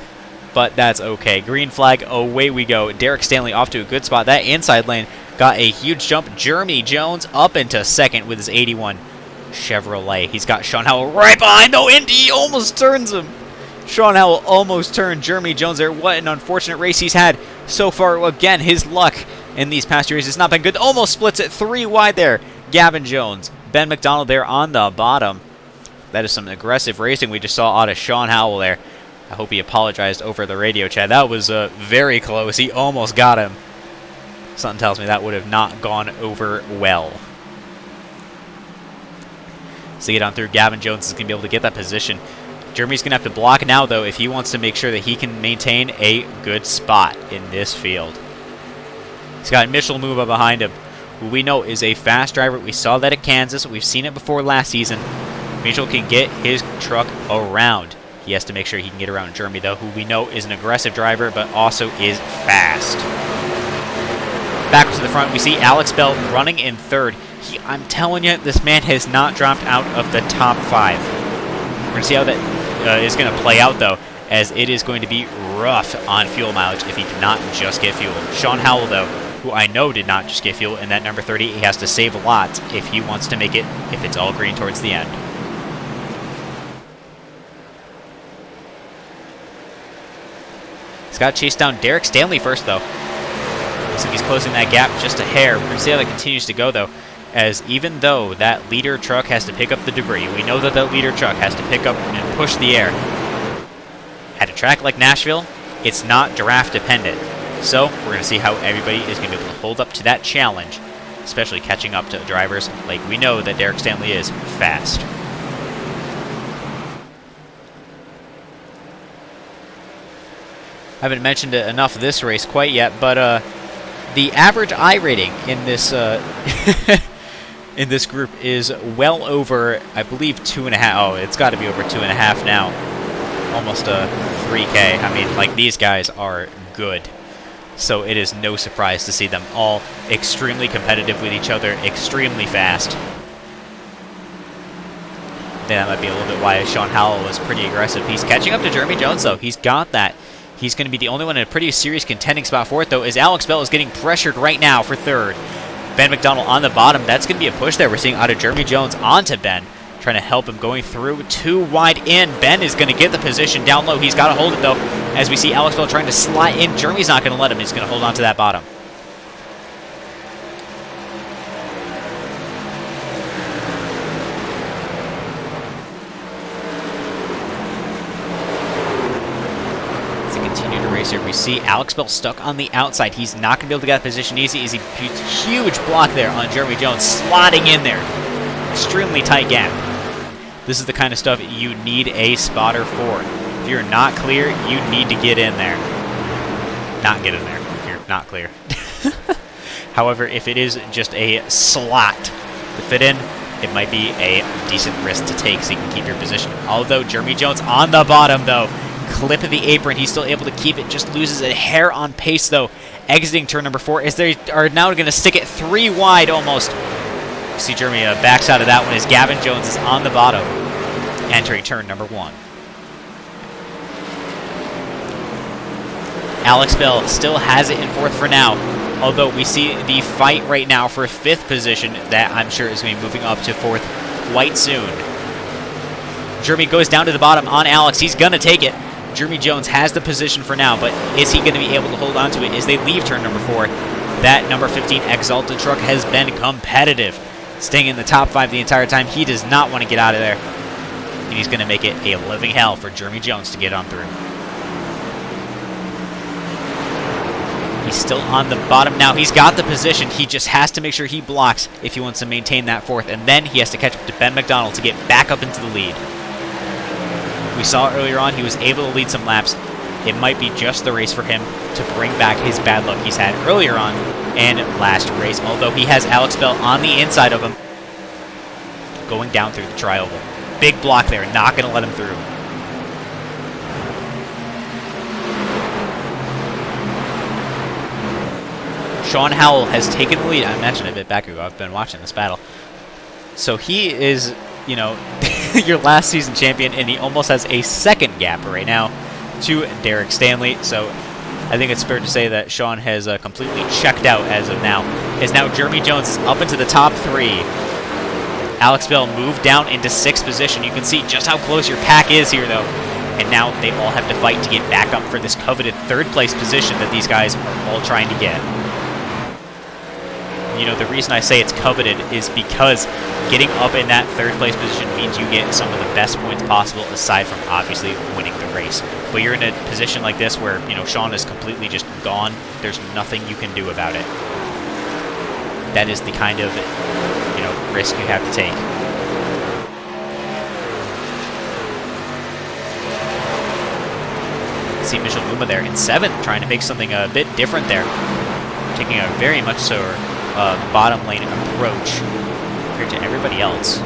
but that's okay. Green flag, away we go. Derek Stanley off to a good spot. That inside lane got a huge jump. Jeremy Jones up into second with his 81 Chevrolet. He's got Sean Howell right behind. Oh, Indy almost turns him. Sean Howell almost turned Jeremy Jones there. What an unfortunate race he's had so far. Again, his luck in these past races has not been good. Almost splits it 3 wide there. Gavin Jones. Ben Mcdonnell there on the bottom. That is some aggressive racing we just saw out of Sean Howell there. I hope he apologized over the radio chat. That was very close. He almost got him. Something tells me that would have not gone over well. So get on through. Gavin Jones is going to be able to get that position. Jeremy's going to have to block now, though, if he wants to make sure that he can maintain a good spot in this field. He's got Mitchell Muba behind him, who we know is a fast driver. We saw that at Kansas. We've seen it before last season. Mitchell can get his truck around. He has to make sure he can get around Jeremy, though, who we know is an aggressive driver, but also is fast. Backwards to the front, we see Alex Bell running in third. I'm telling you, this man has not dropped out of the top 5. We're going to see how that is going to play out, though, as it is going to be rough on fuel mileage if he did not just get fuel. Sean Howell, though, who I know did not just get fuel in that number 30, he has to save a lot if he wants to make it, if it's all green towards the end. He's got to chase down Derek Stanley first, though. Looks like he's closing that gap just a hair. We're going to see how that continues to go, though, as even though that leader truck has to pick up the debris, we know that that leader truck has to pick up and push the air. At a track like Nashville, it's not draft dependent. So we're going to see how everybody is going to be able to hold up to that challenge, especially catching up to drivers like we know that Derek Stanley is fast. I haven't mentioned it enough of this race quite yet, but the average I rating in this in this group is well over, I believe, 2.5. Oh, it's got to be over 2.5 now. Almost 3K. I mean, like, these guys are good. So it is no surprise to see them all extremely competitive with each other, extremely fast. That might be a little bit why Sean Howell was pretty aggressive. He's catching up to Jeremy Jones, though. He's got that. He's going to be the only one in a pretty serious contending spot for it, though, as Alex Bell is getting pressured right now for third. Ben Mcdonnell on the bottom. That's going to be a push there. We're seeing out of Jeremy Jones onto Ben, trying to help him going through. 2 wide in. Ben is going to get the position down low. He's got to hold it, though, as we see Alex Bell trying to slide in. Jeremy's not going to let him. He's going to hold on to that bottom. Here we see Alex Bell stuck on the outside. He's not going to be able to get that position easy. Is he huge block there on Jeremy Jones, slotting in there. Extremely tight gap. This is the kind of stuff you need a spotter for. If you're not clear, you need to get in there. Not get in there if you're not clear. However, if it is just a slot to fit in, it might be a decent risk to take so you can keep your position. Although Jeremy Jones on the bottom, though. Clip of the apron. He's still able to keep it. Just loses a hair on pace, though. Exiting turn number 4 as they are now going to stick it 3 wide almost. See Jeremy backs out of that one as Gavin Jones is on the bottom, entering turn number 1. Alex Bell still has it in 4th for now, although we see the fight right now for 5th position that I'm sure is going to be moving up to 4th quite soon. Jeremy goes down to the bottom on Alex. He's going to take it. Jeremy Jones has the position for now, but is he going to be able to hold on to it as they leave turn number 4? That number 15 Exalted truck has been competitive, staying in the top 5 the entire time. He does not want to get out of there, and he's going to make it a living hell for Jeremy Jones to get on through. He's still on the bottom now. He's got the position. He just has to make sure he blocks if he wants to maintain that 4th, and then he has to catch up to Ben Mcdonnell to get back up into the lead. We saw earlier on he was able to lead some laps. It might be just the race for him to bring back his bad luck he's had earlier on and last race, although he has Alex Bell on the inside of him going down through the tri-oval. Big block there, not going to let him through. Sean Howell has taken the lead. I mentioned it a bit back ago. I've been watching this battle. So he is, you know, your last season champion, and he almost has a 2nd gap right now to Derek Stanley. So I think it's fair to say that Sean has completely checked out as of now. As now Jeremy Jones is up into the top 3. Alex Bell moved down into 6th position. You can see just how close your pack is here, though. And now they all have to fight to get back up for this coveted 3rd place position that these guys are all trying to get. You know, the reason I say it's coveted is because getting up in that 3rd place position means you get some of the best points possible, aside from obviously winning the race. But you're in a position like this where, you know, Sean is completely just gone. There's nothing you can do about it. That is the kind of, you know, risk you have to take. See Mitchell Luma there in 7th, trying to make something a bit different there. Taking a very much so bottom lane approach compared to everybody else.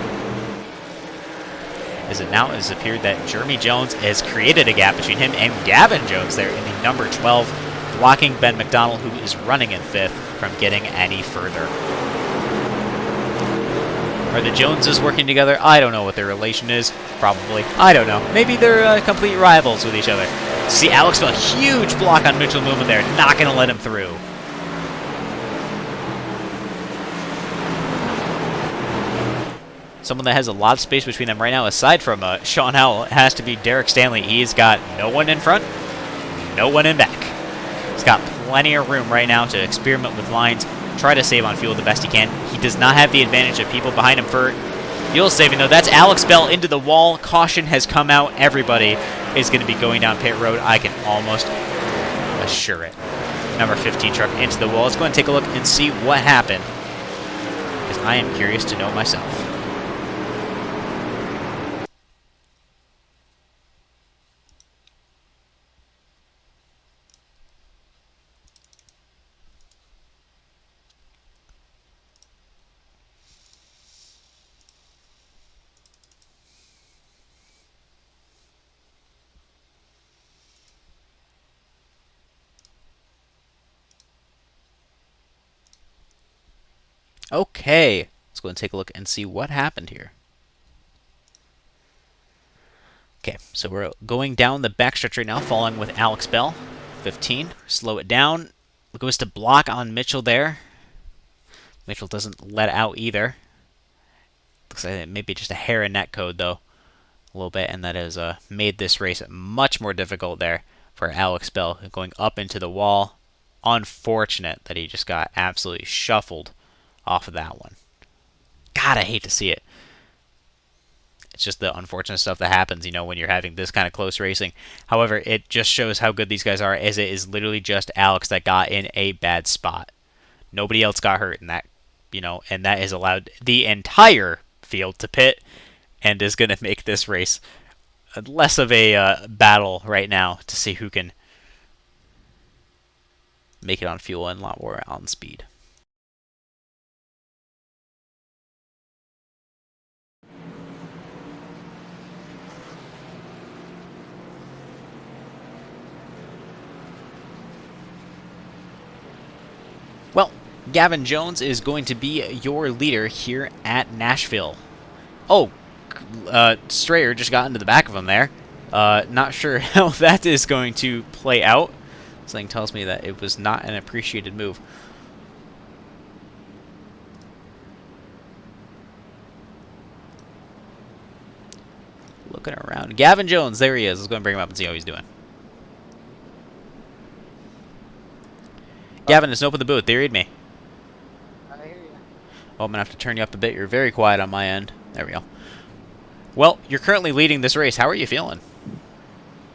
As it now has appeared that Jeremy Jones has created a gap between him and Gavin Jones there in the number 12, blocking Ben Mcdonnell, who is running in 5th, from getting any further. Are the Joneses working together? I don't know what their relation is. Probably. I don't know. Maybe they're complete rivals with each other. See Alex Bell, huge block on Mitchell Luma there, not going to let him through. Someone that has a lot of space between them right now, aside from Sean Howell, has to be Derek Stanley. He's got no one in front, no one in back. He's got plenty of room right now to experiment with lines, try to save on fuel the best he can. He does not have the advantage of people behind him for fuel saving, though. That's Alex Bell into the wall. Caution has come out. Everybody is going to be going down pit road. I can almost assure it. Number 15 truck into the wall. Let's go and take a look and see what happened, because I am curious to know myself. Okay, let's go and take a look and see what happened here. Okay, so we're going down the backstretch right now, following with Alex Bell, 15. Slow it down. Goes to block on Mitchell there. Mitchell doesn't let out either. Looks like it may be just a hair in net code, though, a little bit, and that has made this race much more difficult there for Alex Bell, going up into the wall. Unfortunate that he just got absolutely shuffled off of that one. God, I hate to see it. It's just the unfortunate stuff that happens, you know, when you're having this kind of close racing. However, it just shows how good these guys are, as it is literally just Alex that got in a bad spot. Nobody else got hurt in that, you know, and that has allowed the entire field to pit, and is going to make this race less of a battle right now to see who can make it on fuel and a lot more on speed. Well, Gavin Jones is going to be your leader here at Nashville. Oh, Strayer just got into the back of him there. Not sure how that is going to play out. Something tells me that it was not an appreciated move. Looking around. Gavin Jones, there he is. Let's go and bring him up and see how he's doing. Gavin, just open the booth. Do you read me? I hear you. Oh, I'm going to have to turn you up a bit. You're very quiet on my end. There we go. Well, you're currently leading this race. How are you feeling?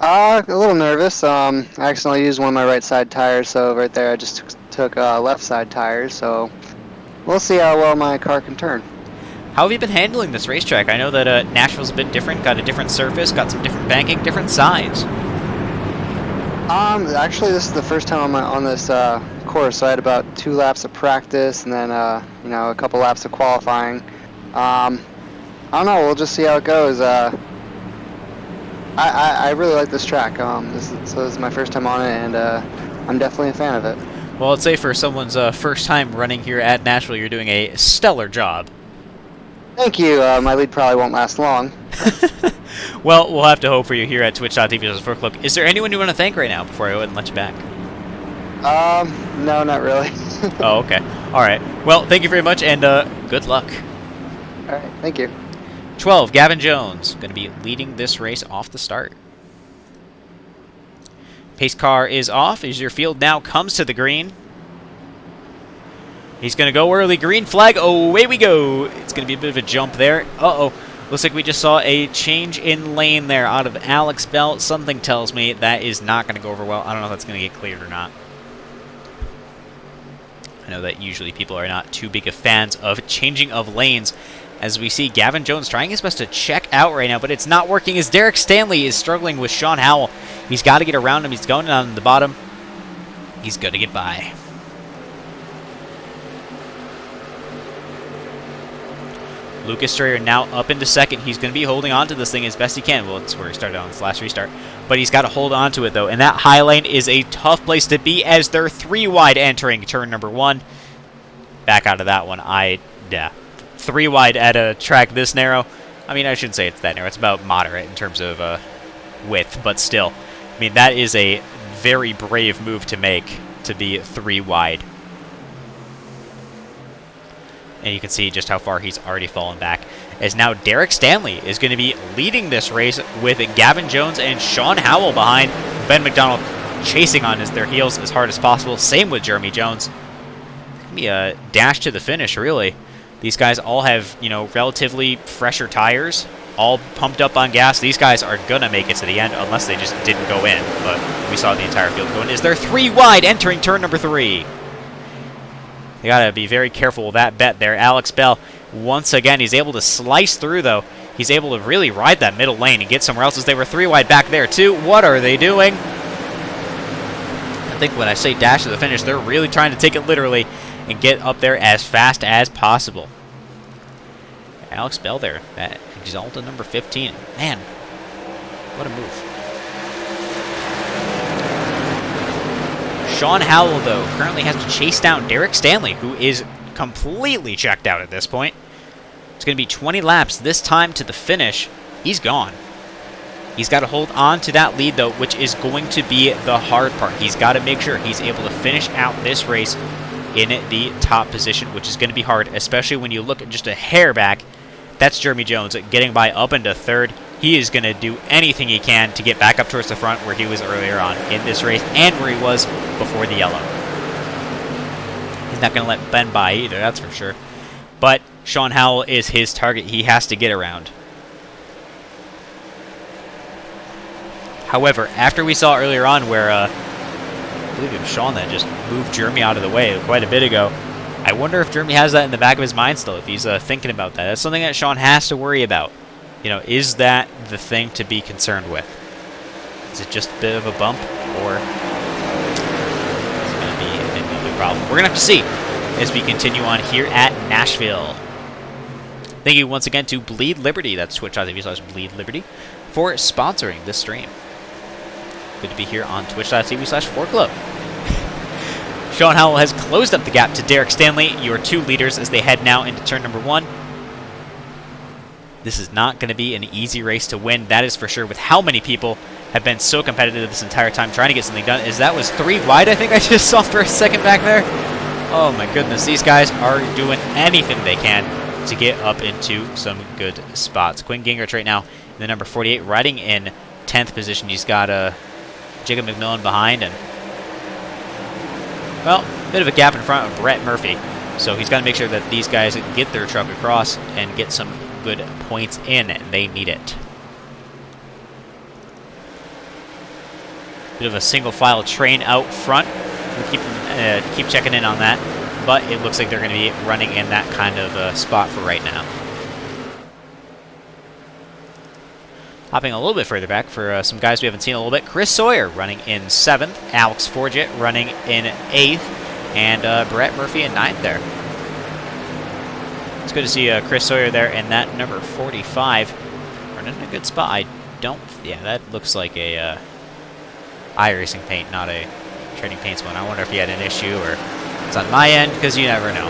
A little nervous. I accidentally used one of my right side tires, so right there I just took left side tires, so we'll see how well my car can turn. How have you been handling this racetrack? I know that Nashville's a bit different, got a different surface, got some different banking, different sides. Actually, this is the first time I'm on this course, so I had about 2 laps of practice and then, you know, a couple laps of qualifying. I don't know, we'll just see how it goes. I really like this track. This is my first time on it, and I'm definitely a fan of it. Well, I'd say for someone's first time running here at Nashville, you're doing a stellar job. Thank you. My lead probably won't last long. Well, we'll have to hope for you here at twitch.tv/4Club. Is there anyone you want to thank right now before I go ahead and let you back? No, not really. Oh, okay. All right. Well, thank you very much, and good luck. All right, thank you. 12, Gavin Jones, going to be leading this race off the start. Pace car is off as your field now comes to the green. He's going to go early. Green flag. Away we go. It's going to be a bit of a jump there. Uh-oh. Looks like we just saw a change in lane there out of Alex Bell. Something tells me that is not going to go over well. I don't know if that's going to get cleared or not. I know that usually people are not too big of fans of changing of lanes. As we see Gavin Jones trying his best to check out right now, but it's not working as Derek Stanley is struggling with Sean Howell. He's got to get around him. He's going down the bottom. He's going to get by. Lucas Strayer now up into second. He's going to be holding on to this thing as best he can. Well, that's where he started on his last restart. But he's got to hold on to it, though. And that high lane is a tough place to be as they're 3 wide entering turn number 1. Back out of that one. Yeah. 3 wide at a track this narrow. I mean, I shouldn't say it's that narrow. It's about moderate in terms of width, but still. I mean, that is a very brave move to make, to be 3 wide. And you can see just how far he's already fallen back. As now Derek Stanley is going to be leading this race with Gavin Jones and Sean Howell behind. Ben Mcdonnell chasing on their heels as hard as possible. Same with Jeremy Jones. It's going to be a dash to the finish, really. These guys all have, you know, relatively fresher tires, all pumped up on gas. These guys are going to make it to the end unless they just didn't go in. But we saw the entire field go in. Is there 3 wide entering turn number 3? They got to be very careful with that bet there. Alex Bell, once again, he's able to slice through, though. He's able to really ride that middle lane and get somewhere else as they were 3 wide back there, too. What are they doing? I think when I say dash to the finish, they're really trying to take it literally and get up there as fast as possible. Alex Bell there, that Exalta number 15. Man, what a move. Sean Howell, though, currently has to chase down Derek Stanley, who is completely checked out at this point. It's going to be 20 laps this time to the finish. He's gone. He's got to hold on to that lead, though, which is going to be the hard part. He's got to make sure he's able to finish out this race in the top position, which is going to be hard, especially when you look at just a hair back. That's Jeremy Jones getting by up into 3rd. He is going to do anything he can to get back up towards the front where he was earlier on in this race and where he was before the yellow. He's not going to let Ben by either, that's for sure. But Sean Howell is his target. He has to get around. However, after we saw earlier on where I believe it was Sean that just moved Jeremy out of the way quite a bit ago, I wonder if Jeremy has that in the back of his mind still, if he's thinking about that. That's something that Sean has to worry about. You know, is that the thing to be concerned with? Is it just a bit of a bump, or is it going to be another problem? We're going to have to see as we continue on here at Nashville. Thank you once again to Bleed Liberty, that's twitch.tv/Bleed Liberty, for sponsoring this stream. Good to be here on twitch.tv/4Club. Sean Howell has closed up the gap to Derek Stanley, your 2 leaders, as they head now into turn number 1. This is not going to be an easy race to win, that is for sure, with how many people have been so competitive this entire time trying to get something done. As that was 3 wide, I think I just saw for a second back there. Oh my goodness, these guys are doing anything they can to get up into some good spots. Quinn Gingrich right now in the number 48, riding in 10th position. He's got Jacob McMillan behind, and, well, a bit of a gap in front of Brett Murphy. So he's got to make sure that these guys get their truck across and get some good points in, and they need it. Bit of a single file train out front. We'll keep checking in on that, but it looks like they're going to be running in that kind of spot for right now. Hopping a little bit further back for some guys we haven't seen a little bit. Chris Sawyer running in 7th, Alex Forget running in 8th, and Brett Murphy in 9th there. It's good to see Chris Sawyer there in that number 45. Running in a good spot. Yeah, that looks like a iRacing paint, not a Trading Paints one. I wonder if he had an issue or it's on my end, because you never know.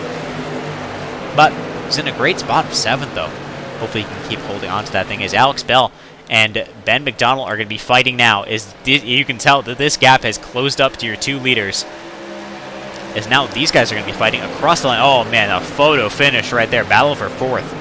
But he's in a great spot for 7th, though. Hopefully he can keep holding on to that thing. As Alex Bell and Ben Mcdonnell are going to be fighting now. You can tell that this gap has closed up to your 2 leaders. As now these guys are going to be fighting across the line. Oh man, a photo finish right there. Battle for 4th.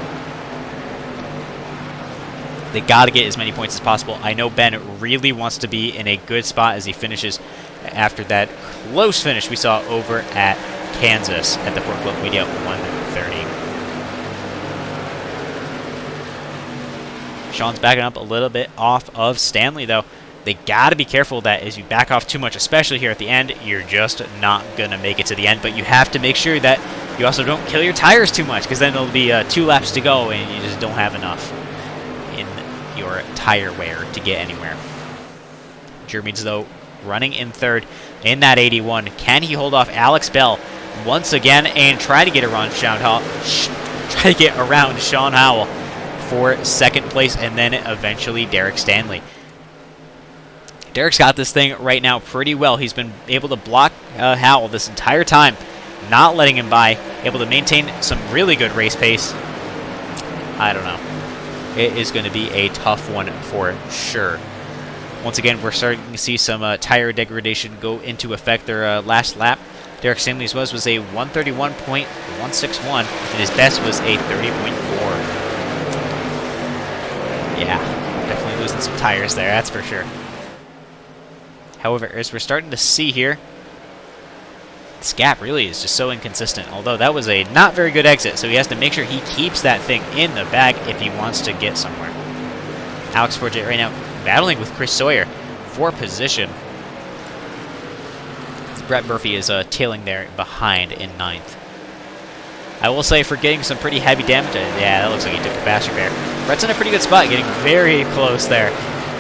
They got to get as many points as possible. I know Ben really wants to be in a good spot as he finishes after that close finish we saw over at Kansas at the Fort Globe Media 130. Sean's backing up a little bit off of Stanley, though. They got to be careful that as you back off too much, especially here at the end, you're just not going to make it to the end. But you have to make sure that you also don't kill your tires too much, because then there'll be 2 laps to go and you just don't have enough in your tire wear to get anywhere. Jeremy's, though, running in 3rd in that 81. Can he hold off Alex Bell once again and try to get around Sean Howell for 2nd place, and then eventually Derek Stanley. Derek's got this thing right now pretty well. He's been able to block Howell this entire time, not letting him by, able to maintain some really good race pace. I don't know. It is going to be a tough one for sure. Once again, we're starting to see some tire degradation go into effect. Their last lap, Derek Stanley's was a 131.161, and his best was a 30.4. Yeah, definitely losing some tires there, that's for sure. However, as we're starting to see here, this gap really is just so inconsistent. Although that was a not very good exit, so he has to make sure he keeps that thing in the bag if he wants to get somewhere. Alex Forget right now battling with Chris Sawyer for position. Brett Murphy is tailing there behind in 9th. I will say, for getting some pretty heavy damage, yeah, that looks like he took the faster bear. Brett's in a pretty good spot, getting very close there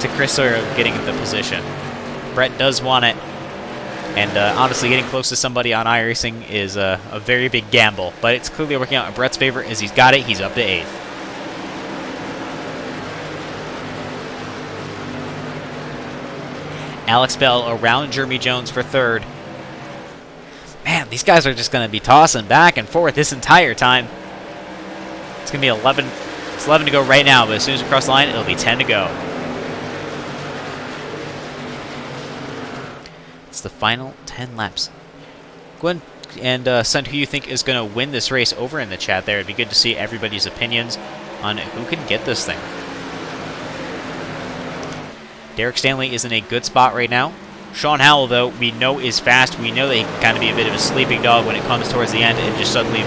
to Chris Sawyer getting in the position. Brett does want it, and honestly, getting close to somebody on iRacing is a very big gamble, but it's clearly working out in Brett's favor as he's got it. He's up to 8th. Alex Bell around Jeremy Jones for 3rd. Man, these guys are just going to be tossing back and forth this entire time. It's going to be 11. It's 11 to go right now, but as soon as we cross the line, it'll be 10 to go. It's the final 10 laps. Go ahead and send who you think is going to win this race over in the chat there. It'd be good to see everybody's opinions on who can get this thing. Derek Stanley is in a good spot right now. Sean Howell, though, we know is fast. We know that he can kind of be a bit of a sleeping dog when it comes towards the end and just suddenly,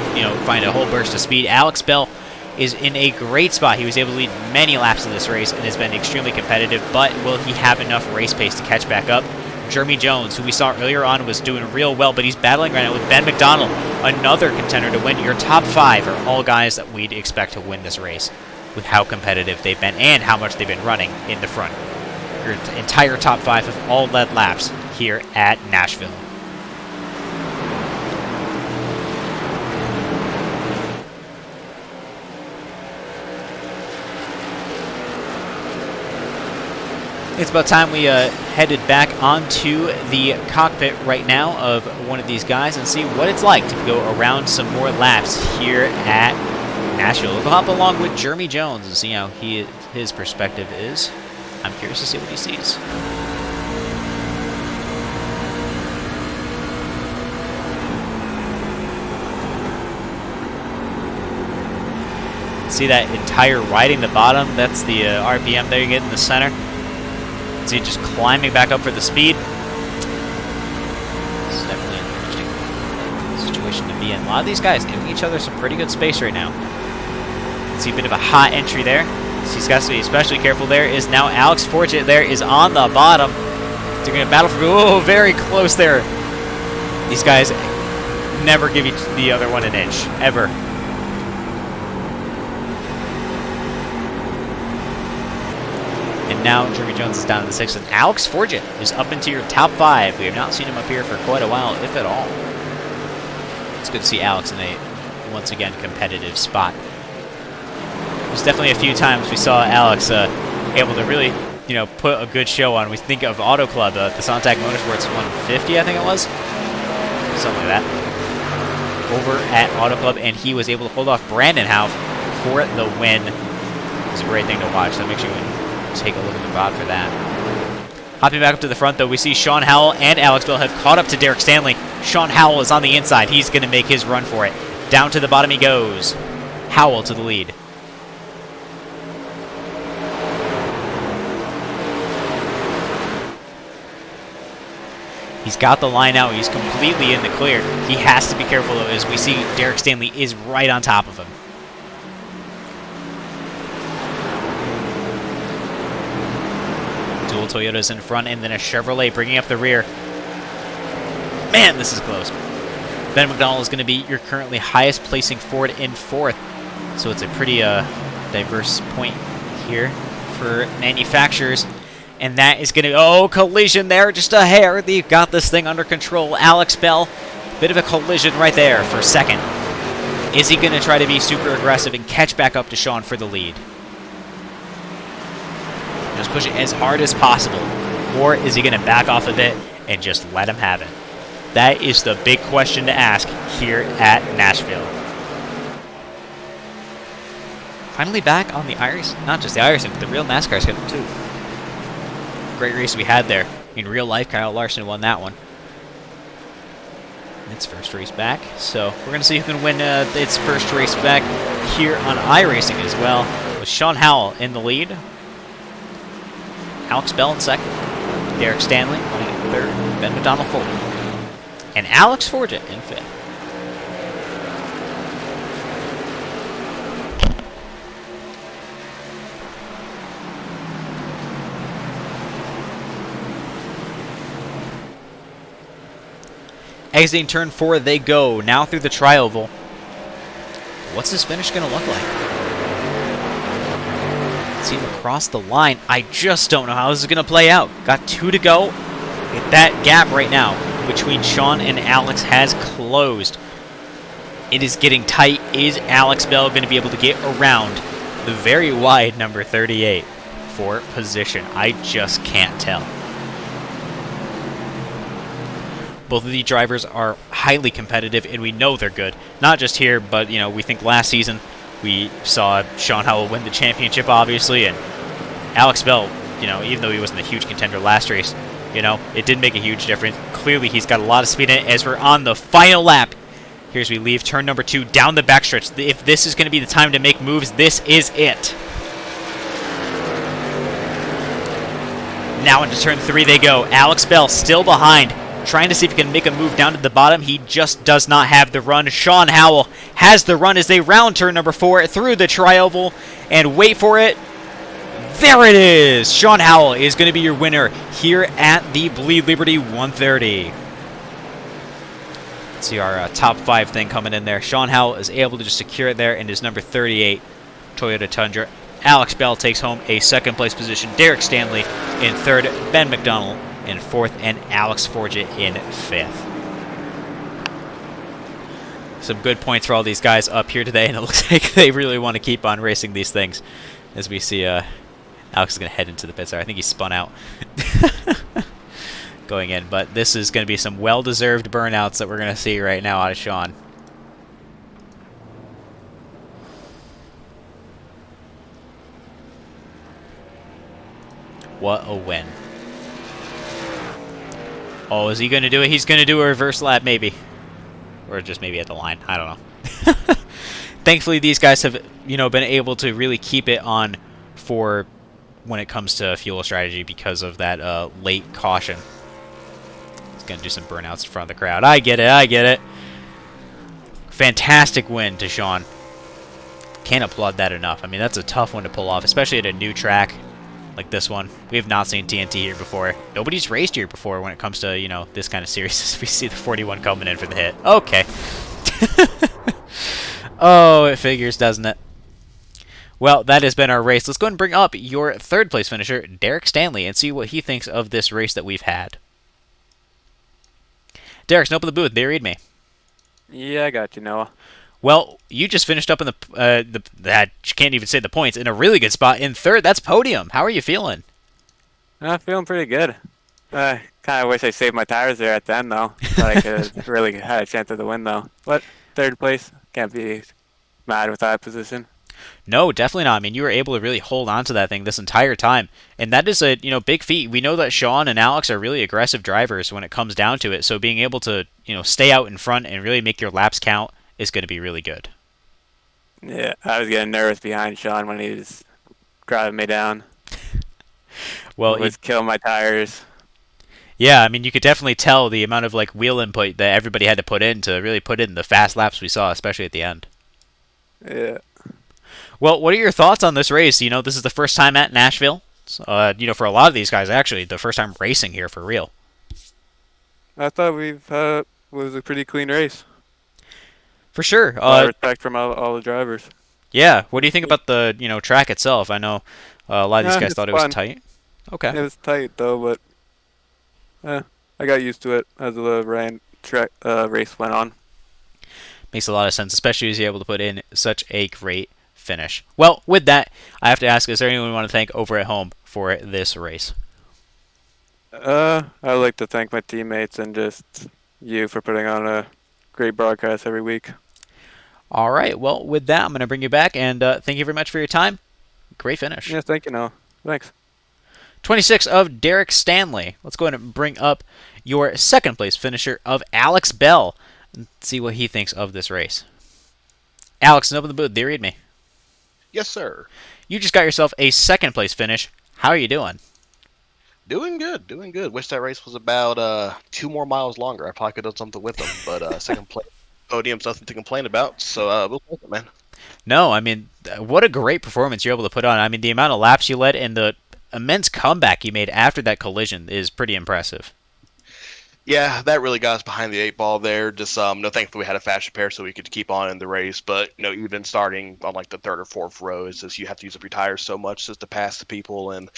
find a whole burst of speed. Alex Bell is in a great spot. He was able to lead many laps in this race and has been extremely competitive, but will he have enough race pace to catch back up? Jeremy Jones, who we saw earlier on, was doing real well, but he's battling right now with Ben Mcdonnell, another contender to win. Your top 5 are all guys that we'd expect to win this race with how competitive they've been and how much they've been running in the front. Your entire top 5 have all led laps here at Nashville. It's about time we headed back onto the cockpit right now of one of these guys and see what it's like to go around some more laps here at Nashville. We'll hop along with Jeremy Jones and see how his perspective is. I'm curious to see what he sees. See that entire riding the bottom? That's the RPM there you get in the center. See it just climbing back up for the speed. This is definitely an interesting situation to be in. A lot of these guys giving each other some pretty good space right now. See a bit of a hot entry there. So he's got to be especially careful there. Is now Alex Forget there is on the bottom. They're going to battle for... Oh, very close there. These guys never give each the other one an inch. Ever. And now Jeremy Jones is down to the 6th, and Alex Forget is up into your top 5. We have not seen him up here for quite a while, if at all. It's good to see Alex in a, once again, competitive spot. There's definitely a few times we saw Alex able to really, put a good show on. We think of Auto Club, the Sontag Motorsports 150, I think it was. Something like that. Over at Auto Club, and he was able to hold off Brandon Houff for the win. It's a great thing to watch. That makes you take a look at the VOD for that. Hopping back up to the front, though, we see Sean Howell and Alex Bell have caught up to Derek Stanley. Sean Howell is on the inside. He's going to make his run for it. Down to the bottom he goes. Howell to the lead. He's got the line out. He's completely in the clear. He has to be careful, though, as we see Derek Stanley is right on top of him. Dual Toyotas in front, and then a Chevrolet bringing up the rear. Man, this is close. Ben Mcdonnell is going to be your currently highest placing Ford in 4th. So it's a pretty diverse point here for manufacturers. And that is going to... Oh, collision there. Just a hair. They've got this thing under control. Alex Bell, bit of a collision right there for 2nd. Is he going to try to be super aggressive and catch back up to Sean for the lead? Just push it as hard as possible. Or is he going to back off a bit and just let him have it? That is the big question to ask here at Nashville. Finally back on the Irish, not just the Irish, but the real NASCAR schedule too. Great race we had there. In real life, Kyle Larson won that one. Its first race back. So we're going to see who can win its first race back here on iRacing as well. With Sean Howell in the lead. Alex Bell in 2nd. Derek Stanley running in 3rd. Ben Mcdonnell 4th. And Alex Forget in 5th. Exiting turn 4, they go. Now through the tri-oval. What's this finish going to look like? See him across the line. I just don't know how this is going to play out. Got 2 to go. That gap right now between Sean and Alex has closed. It is getting tight. Is Alex Bell going to be able to get around the very wide number 38 for position? I just can't tell. Both of these drivers are highly competitive, and we know they're good. Not just here, but, we think last season we saw Sean Howell win the championship, obviously, and Alex Bell, even though he wasn't a huge contender last race, it did make a huge difference. Clearly, he's got a lot of speed in it as we're on the final lap. Here's we leave turn number 2 down the backstretch. If this is going to be the time to make moves, this is it. Now into turn 3 they go. Alex Bell still behind. Trying to see if he can make a move down to the bottom. He just does not have the run. Sean Howell has the run as they round turn number 4 through the tri-oval. And wait for it. There it is. Sean Howell is going to be your winner here at the Bleed Liberty 130. Let's see our top 5 thing coming in there. Sean Howell is able to just secure it there in his number 38 Toyota Tundra. Alex Bell takes home a 2nd place position. Derek Stanley in 3rd. Ben Mcdonnell in 4th, and Alex Forget in 5th. Some good points for all these guys up here today, and it looks like they really want to keep on racing these things. As we see Alex is going to head into the pits there. I think he spun out going in. But this is going to be some well-deserved burnouts that we're going to see right now out of Sean. What a win. Oh, is he going to do it? He's going to do a reverse lap, maybe. Or just maybe at the line. I don't know. Thankfully, these guys have, been able to really keep it on for when it comes to fuel strategy because of that late caution. He's going to do some burnouts in front of the crowd. I get it. Fantastic win to Sean. Can't applaud that enough. I mean, that's a tough one to pull off, especially at a new track like this one. We have not seen TNT here before. Nobody's raced here before when it comes to, this kind of series. We see the 41 coming in for the hit. Okay. Oh, it figures, doesn't it? Well, that has been our race. Let's go ahead and bring up your third place finisher, Derek Stanley, and see what he thinks of this race that we've had. Derek, open the booth. They read me. Yeah, I got you, Noah. Well, you just finished up in that you can't even say the points, in a really good spot in third. That's podium. How are you feeling? I'm feeling pretty good. I kind of wish I saved my tires there at the end, though. But I could have really had a chance at the win, though. But third place, can't be mad with that position. No, definitely not. I mean, you were able to really hold on to that thing this entire time, and that is a big feat. We know that Sean and Alex are really aggressive drivers when it comes down to it. So being able to stay out in front and really make your laps count is going to be really good. Yeah, I was getting nervous behind Sean when he was driving me down. Well, he was killing my tires. Yeah, I mean, you could definitely tell the amount of wheel input that everybody had to put in to really put in the fast laps we saw, especially at the end. Yeah. Well, what are your thoughts on this race? This is the first time at Nashville. For a lot of these guys, actually, the first time racing here for real. I thought was a pretty clean race. For sure. A lot of respect from all the drivers. Yeah. What do you think about the track itself? I know a lot of these guys thought it was tight. Okay. It was tight though, but I got used to it as the race went on. Makes a lot of sense, especially as you're able to put in such a great finish. Well, with that, I have to ask: is there anyone you want to thank over at home for this race? I'd like to thank my teammates and just you for putting on a great broadcast every week. All right. Well, with that, I'm going to bring you back, and thank you very much for your time. Great finish. Yeah, thank you, Noah. Thanks. 26 of Derek Stanley. Let's go ahead and bring up your second place finisher of Alex Bell and see what he thinks of this race. Alex, open the booth. They read me. Yes, sir. You just got yourself a second place finish. How are you doing? Doing good. Wish that race was about 2 more miles longer. I probably could have done something with them, but second place podium's nothing to complain about. So we'll take it, man. No, I mean, what a great performance you're able to put on. I mean, the amount of laps you led and the immense comeback you made after that collision is pretty impressive. Yeah, that really got us behind the 8 ball there. Just thankfully we had a fast repair so we could keep on in the race. But even starting on the 3rd or 4th row, is just you have to use up your tires so much just to pass the people. And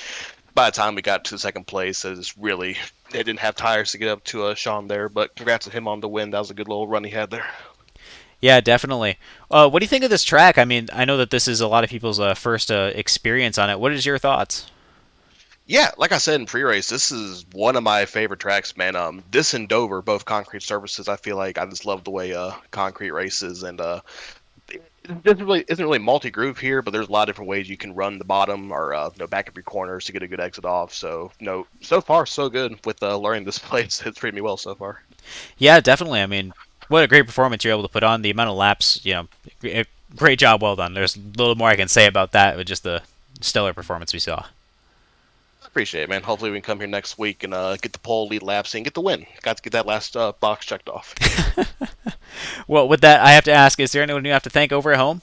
by the time we got to second place, they didn't have tires to get up to Sean there. But congrats to him on the win. That was a good little run he had there. Yeah, definitely. What do you think of this track? I mean, I know that this is a lot of people's first experience on it. What is your thoughts? Yeah, like I said in pre-race, this is one of my favorite tracks, man. This and Dover, both concrete surfaces. I feel like I just love the way concrete races, and it isn't really multi-groove here, but there's a lot of different ways you can run the bottom or back up your corners to get a good exit off. So so far so good with learning this place. It's treated me well so far. Yeah, definitely. I mean, what a great performance you're able to put on. The amount of laps, great job, well done. There's a little more I can say about that with just the stellar performance we saw. Appreciate it, man. Hopefully we can come here next week and get the pole, lead laps, and get the win. Got to get that last box checked off. Well, with that, I have to ask, is there anyone you have to thank over at home?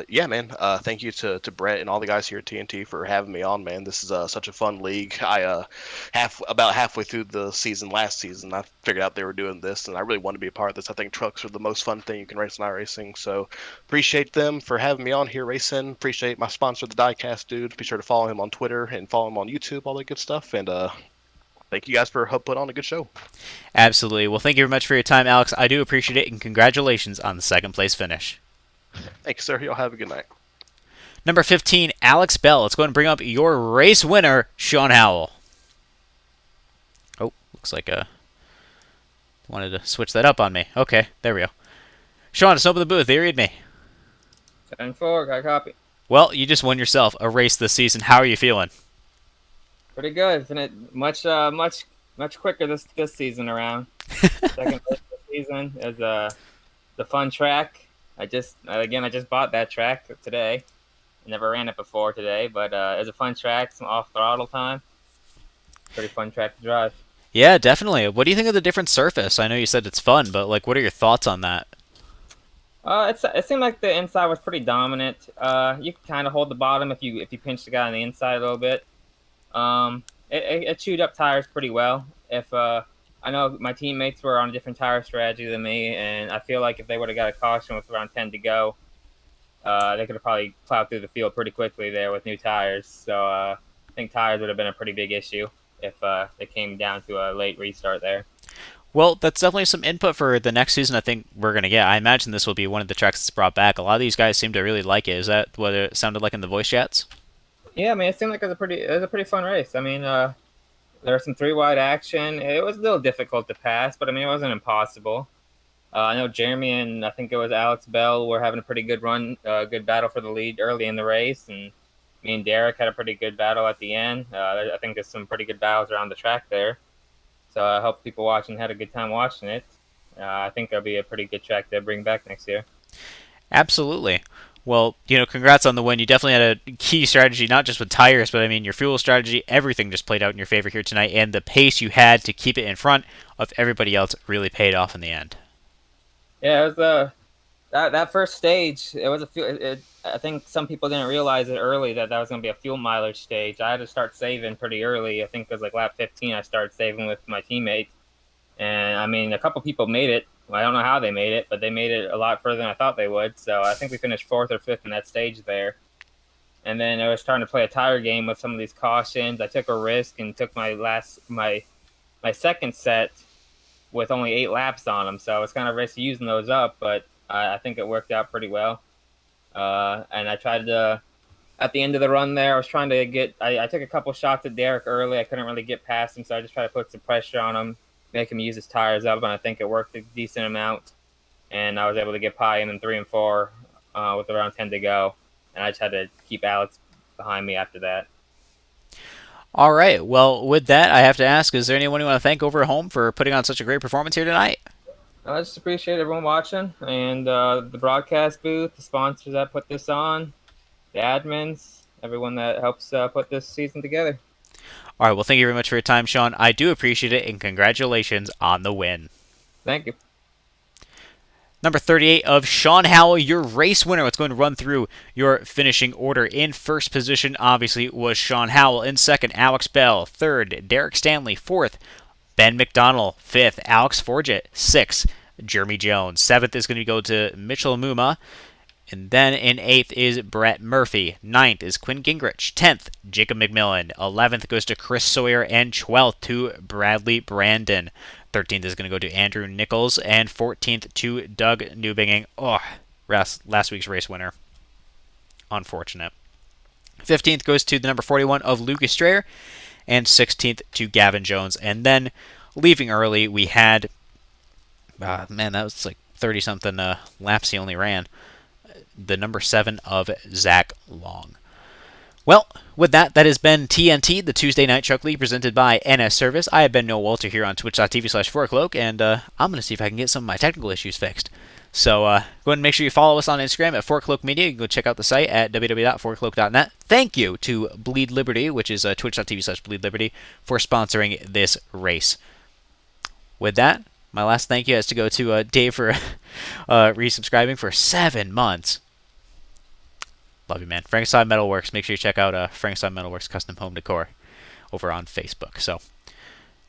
Yeah, man. Thank you to Brett and all the guys here at TNT for having me on, man. This is such a fun league. I about halfway through the season last season, I figured out they were doing this, and I really want to be a part of this. I think trucks are the most fun thing you can race in iRacing, so appreciate them for having me on here racing. Appreciate my sponsor, the Diecast Dude. Be sure to follow him on Twitter and follow him on YouTube, all that good stuff, and thank you guys for putting on a good show. Absolutely. Well, thank you very much for your time, Alex. I do appreciate it, and congratulations on the second place finish. Thanks, sir. Y'all have a good night. Number 15, Alex Bell. Let's go ahead and bring up your race winner, Sean Howell. Oh, looks like wanted to switch that up on me. Okay, there we go. Sean, just open the booth. They read me. 10-4, got a copy. Well, you just won yourself a race this season. How are you feeling? Pretty good. Isn't it much quicker this season around? Second race this season is the fun track. I just bought that track today. I never ran it before today, but it's a fun track. Some off throttle time. Pretty fun track to drive. Yeah, definitely. What do you think of the different surface? I know you said it's fun, but like, what are your thoughts on that? It seemed like the inside was pretty dominant. You could kind of hold the bottom if you pinch the guy on the inside a little bit. It chewed up tires pretty well. I know my teammates were on a different tire strategy than me, and I feel like if they would have got a caution with around 10 to go, they could have probably plowed through the field pretty quickly there with new tires. So I think tires would have been a pretty big issue if they came down to a late restart there. Well, that's definitely some input for the next season I think we're going to get. I imagine this will be one of the tracks that's brought back. A lot of these guys seem to really like it. Is that what it sounded like in the voice chats? Yeah, I mean, it seemed like it was a pretty fun race. I mean, there was some 3-wide action. It was a little difficult to pass, but I mean, it wasn't impossible. I know Jeremy and I think it was Alex Bell were having a pretty good run, good battle for the lead early in the race, and me and Derek had a pretty good battle at the end. I think there's some pretty good battles around the track there. So I hope people watching had a good time watching it. I think it'll be a pretty good track to bring back next year. Absolutely. Well, congrats on the win. You definitely had a key strategy, not just with tires, but I mean your fuel strategy. Everything just played out in your favor here tonight, and the pace you had to keep it in front of everybody else really paid off in the end. Yeah, it was that first stage. It was I think some people didn't realize it early that was going to be a fuel mileage stage. I had to start saving pretty early. I think it was like lap 15. I started saving with my teammates, and I mean a couple people made it. Well, I don't know how they made it, but they made it a lot further than I thought they would. So I think we finished 4th or 5th in that stage there. And then I was trying to play a tire game with some of these cautions. I took a risk and took my second set with only 8 laps on them. So it's kind of risky using those up, but I think it worked out pretty well. And I tried to, at the end of the run there, I was trying to I took a couple shots at Derek early. I couldn't really get past him, so I just tried to put some pressure on him, make him use his tires up, and I think it worked a decent amount. And I was able to get Pi in 3 and 4 with around 10 to go. And I just had to keep Alex behind me after that. All right. Well, with that, I have to ask, is there anyone you want to thank over at home for putting on such a great performance here tonight? I just appreciate everyone watching, and the broadcast booth, the sponsors that put this on, the admins, everyone that helps put this season together. All right. Well, thank you very much for your time, Sean. I do appreciate it, and congratulations on the win. Thank you. Number 38 of Sean Howell, your race winner. Let's go and run through your finishing order. In first position, obviously, was Sean Howell. In second, Alex Bell. Third, Derek Stanley. Fourth, Ben Mcdonnell. Fifth, Alex Forget. Sixth, Jeremy Jones. Seventh is going to go to Mitchell Muma. And then in 8th is Brett Murphy. 9th is Quinn Gingrich. 10th, Jacob McMillan. 11th goes to Chris Sawyer. And 12th to Bradley Brandon. 13th is going to go to Andrew Nichols. And 14th to Doug Newbinging. Oh, last week's race winner. Unfortunate. 15th goes to the number 41 of Lucas Strayer. And 16th to Gavin Jones. And then leaving early, we had... man, that was like 30-something laps he only ran. The number 7 of Zach Long. Well, with that has been TNT, the Tuesday Night Truck League, presented by NS Service. I have been Noah Walter here on twitch.tv/4cloak, and I'm going to see if I can get some of my technical issues fixed. So go ahead and make sure you follow us on Instagram at 4cloak Media. You can go check out the site at www.4cloak.net. Thank you to Bleed Liberty, which is twitch.tv/Bleed Liberty, for sponsoring this race. With that, my last thank you has to go to Dave for resubscribing for 7 months. Love you, man. Frankenstein Metalworks. Make sure you check out Frankenstein Metalworks Custom Home Decor over on Facebook. So,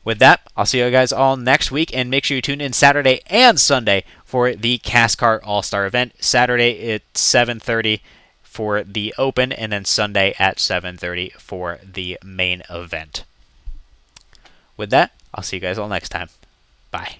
with that, I'll see you guys all next week, and make sure you tune in Saturday and Sunday for the CASCAR All-Star event. Saturday at 7:30 for the Open, and then Sunday at 7:30 for the main event. With that, I'll see you guys all next time. Bye.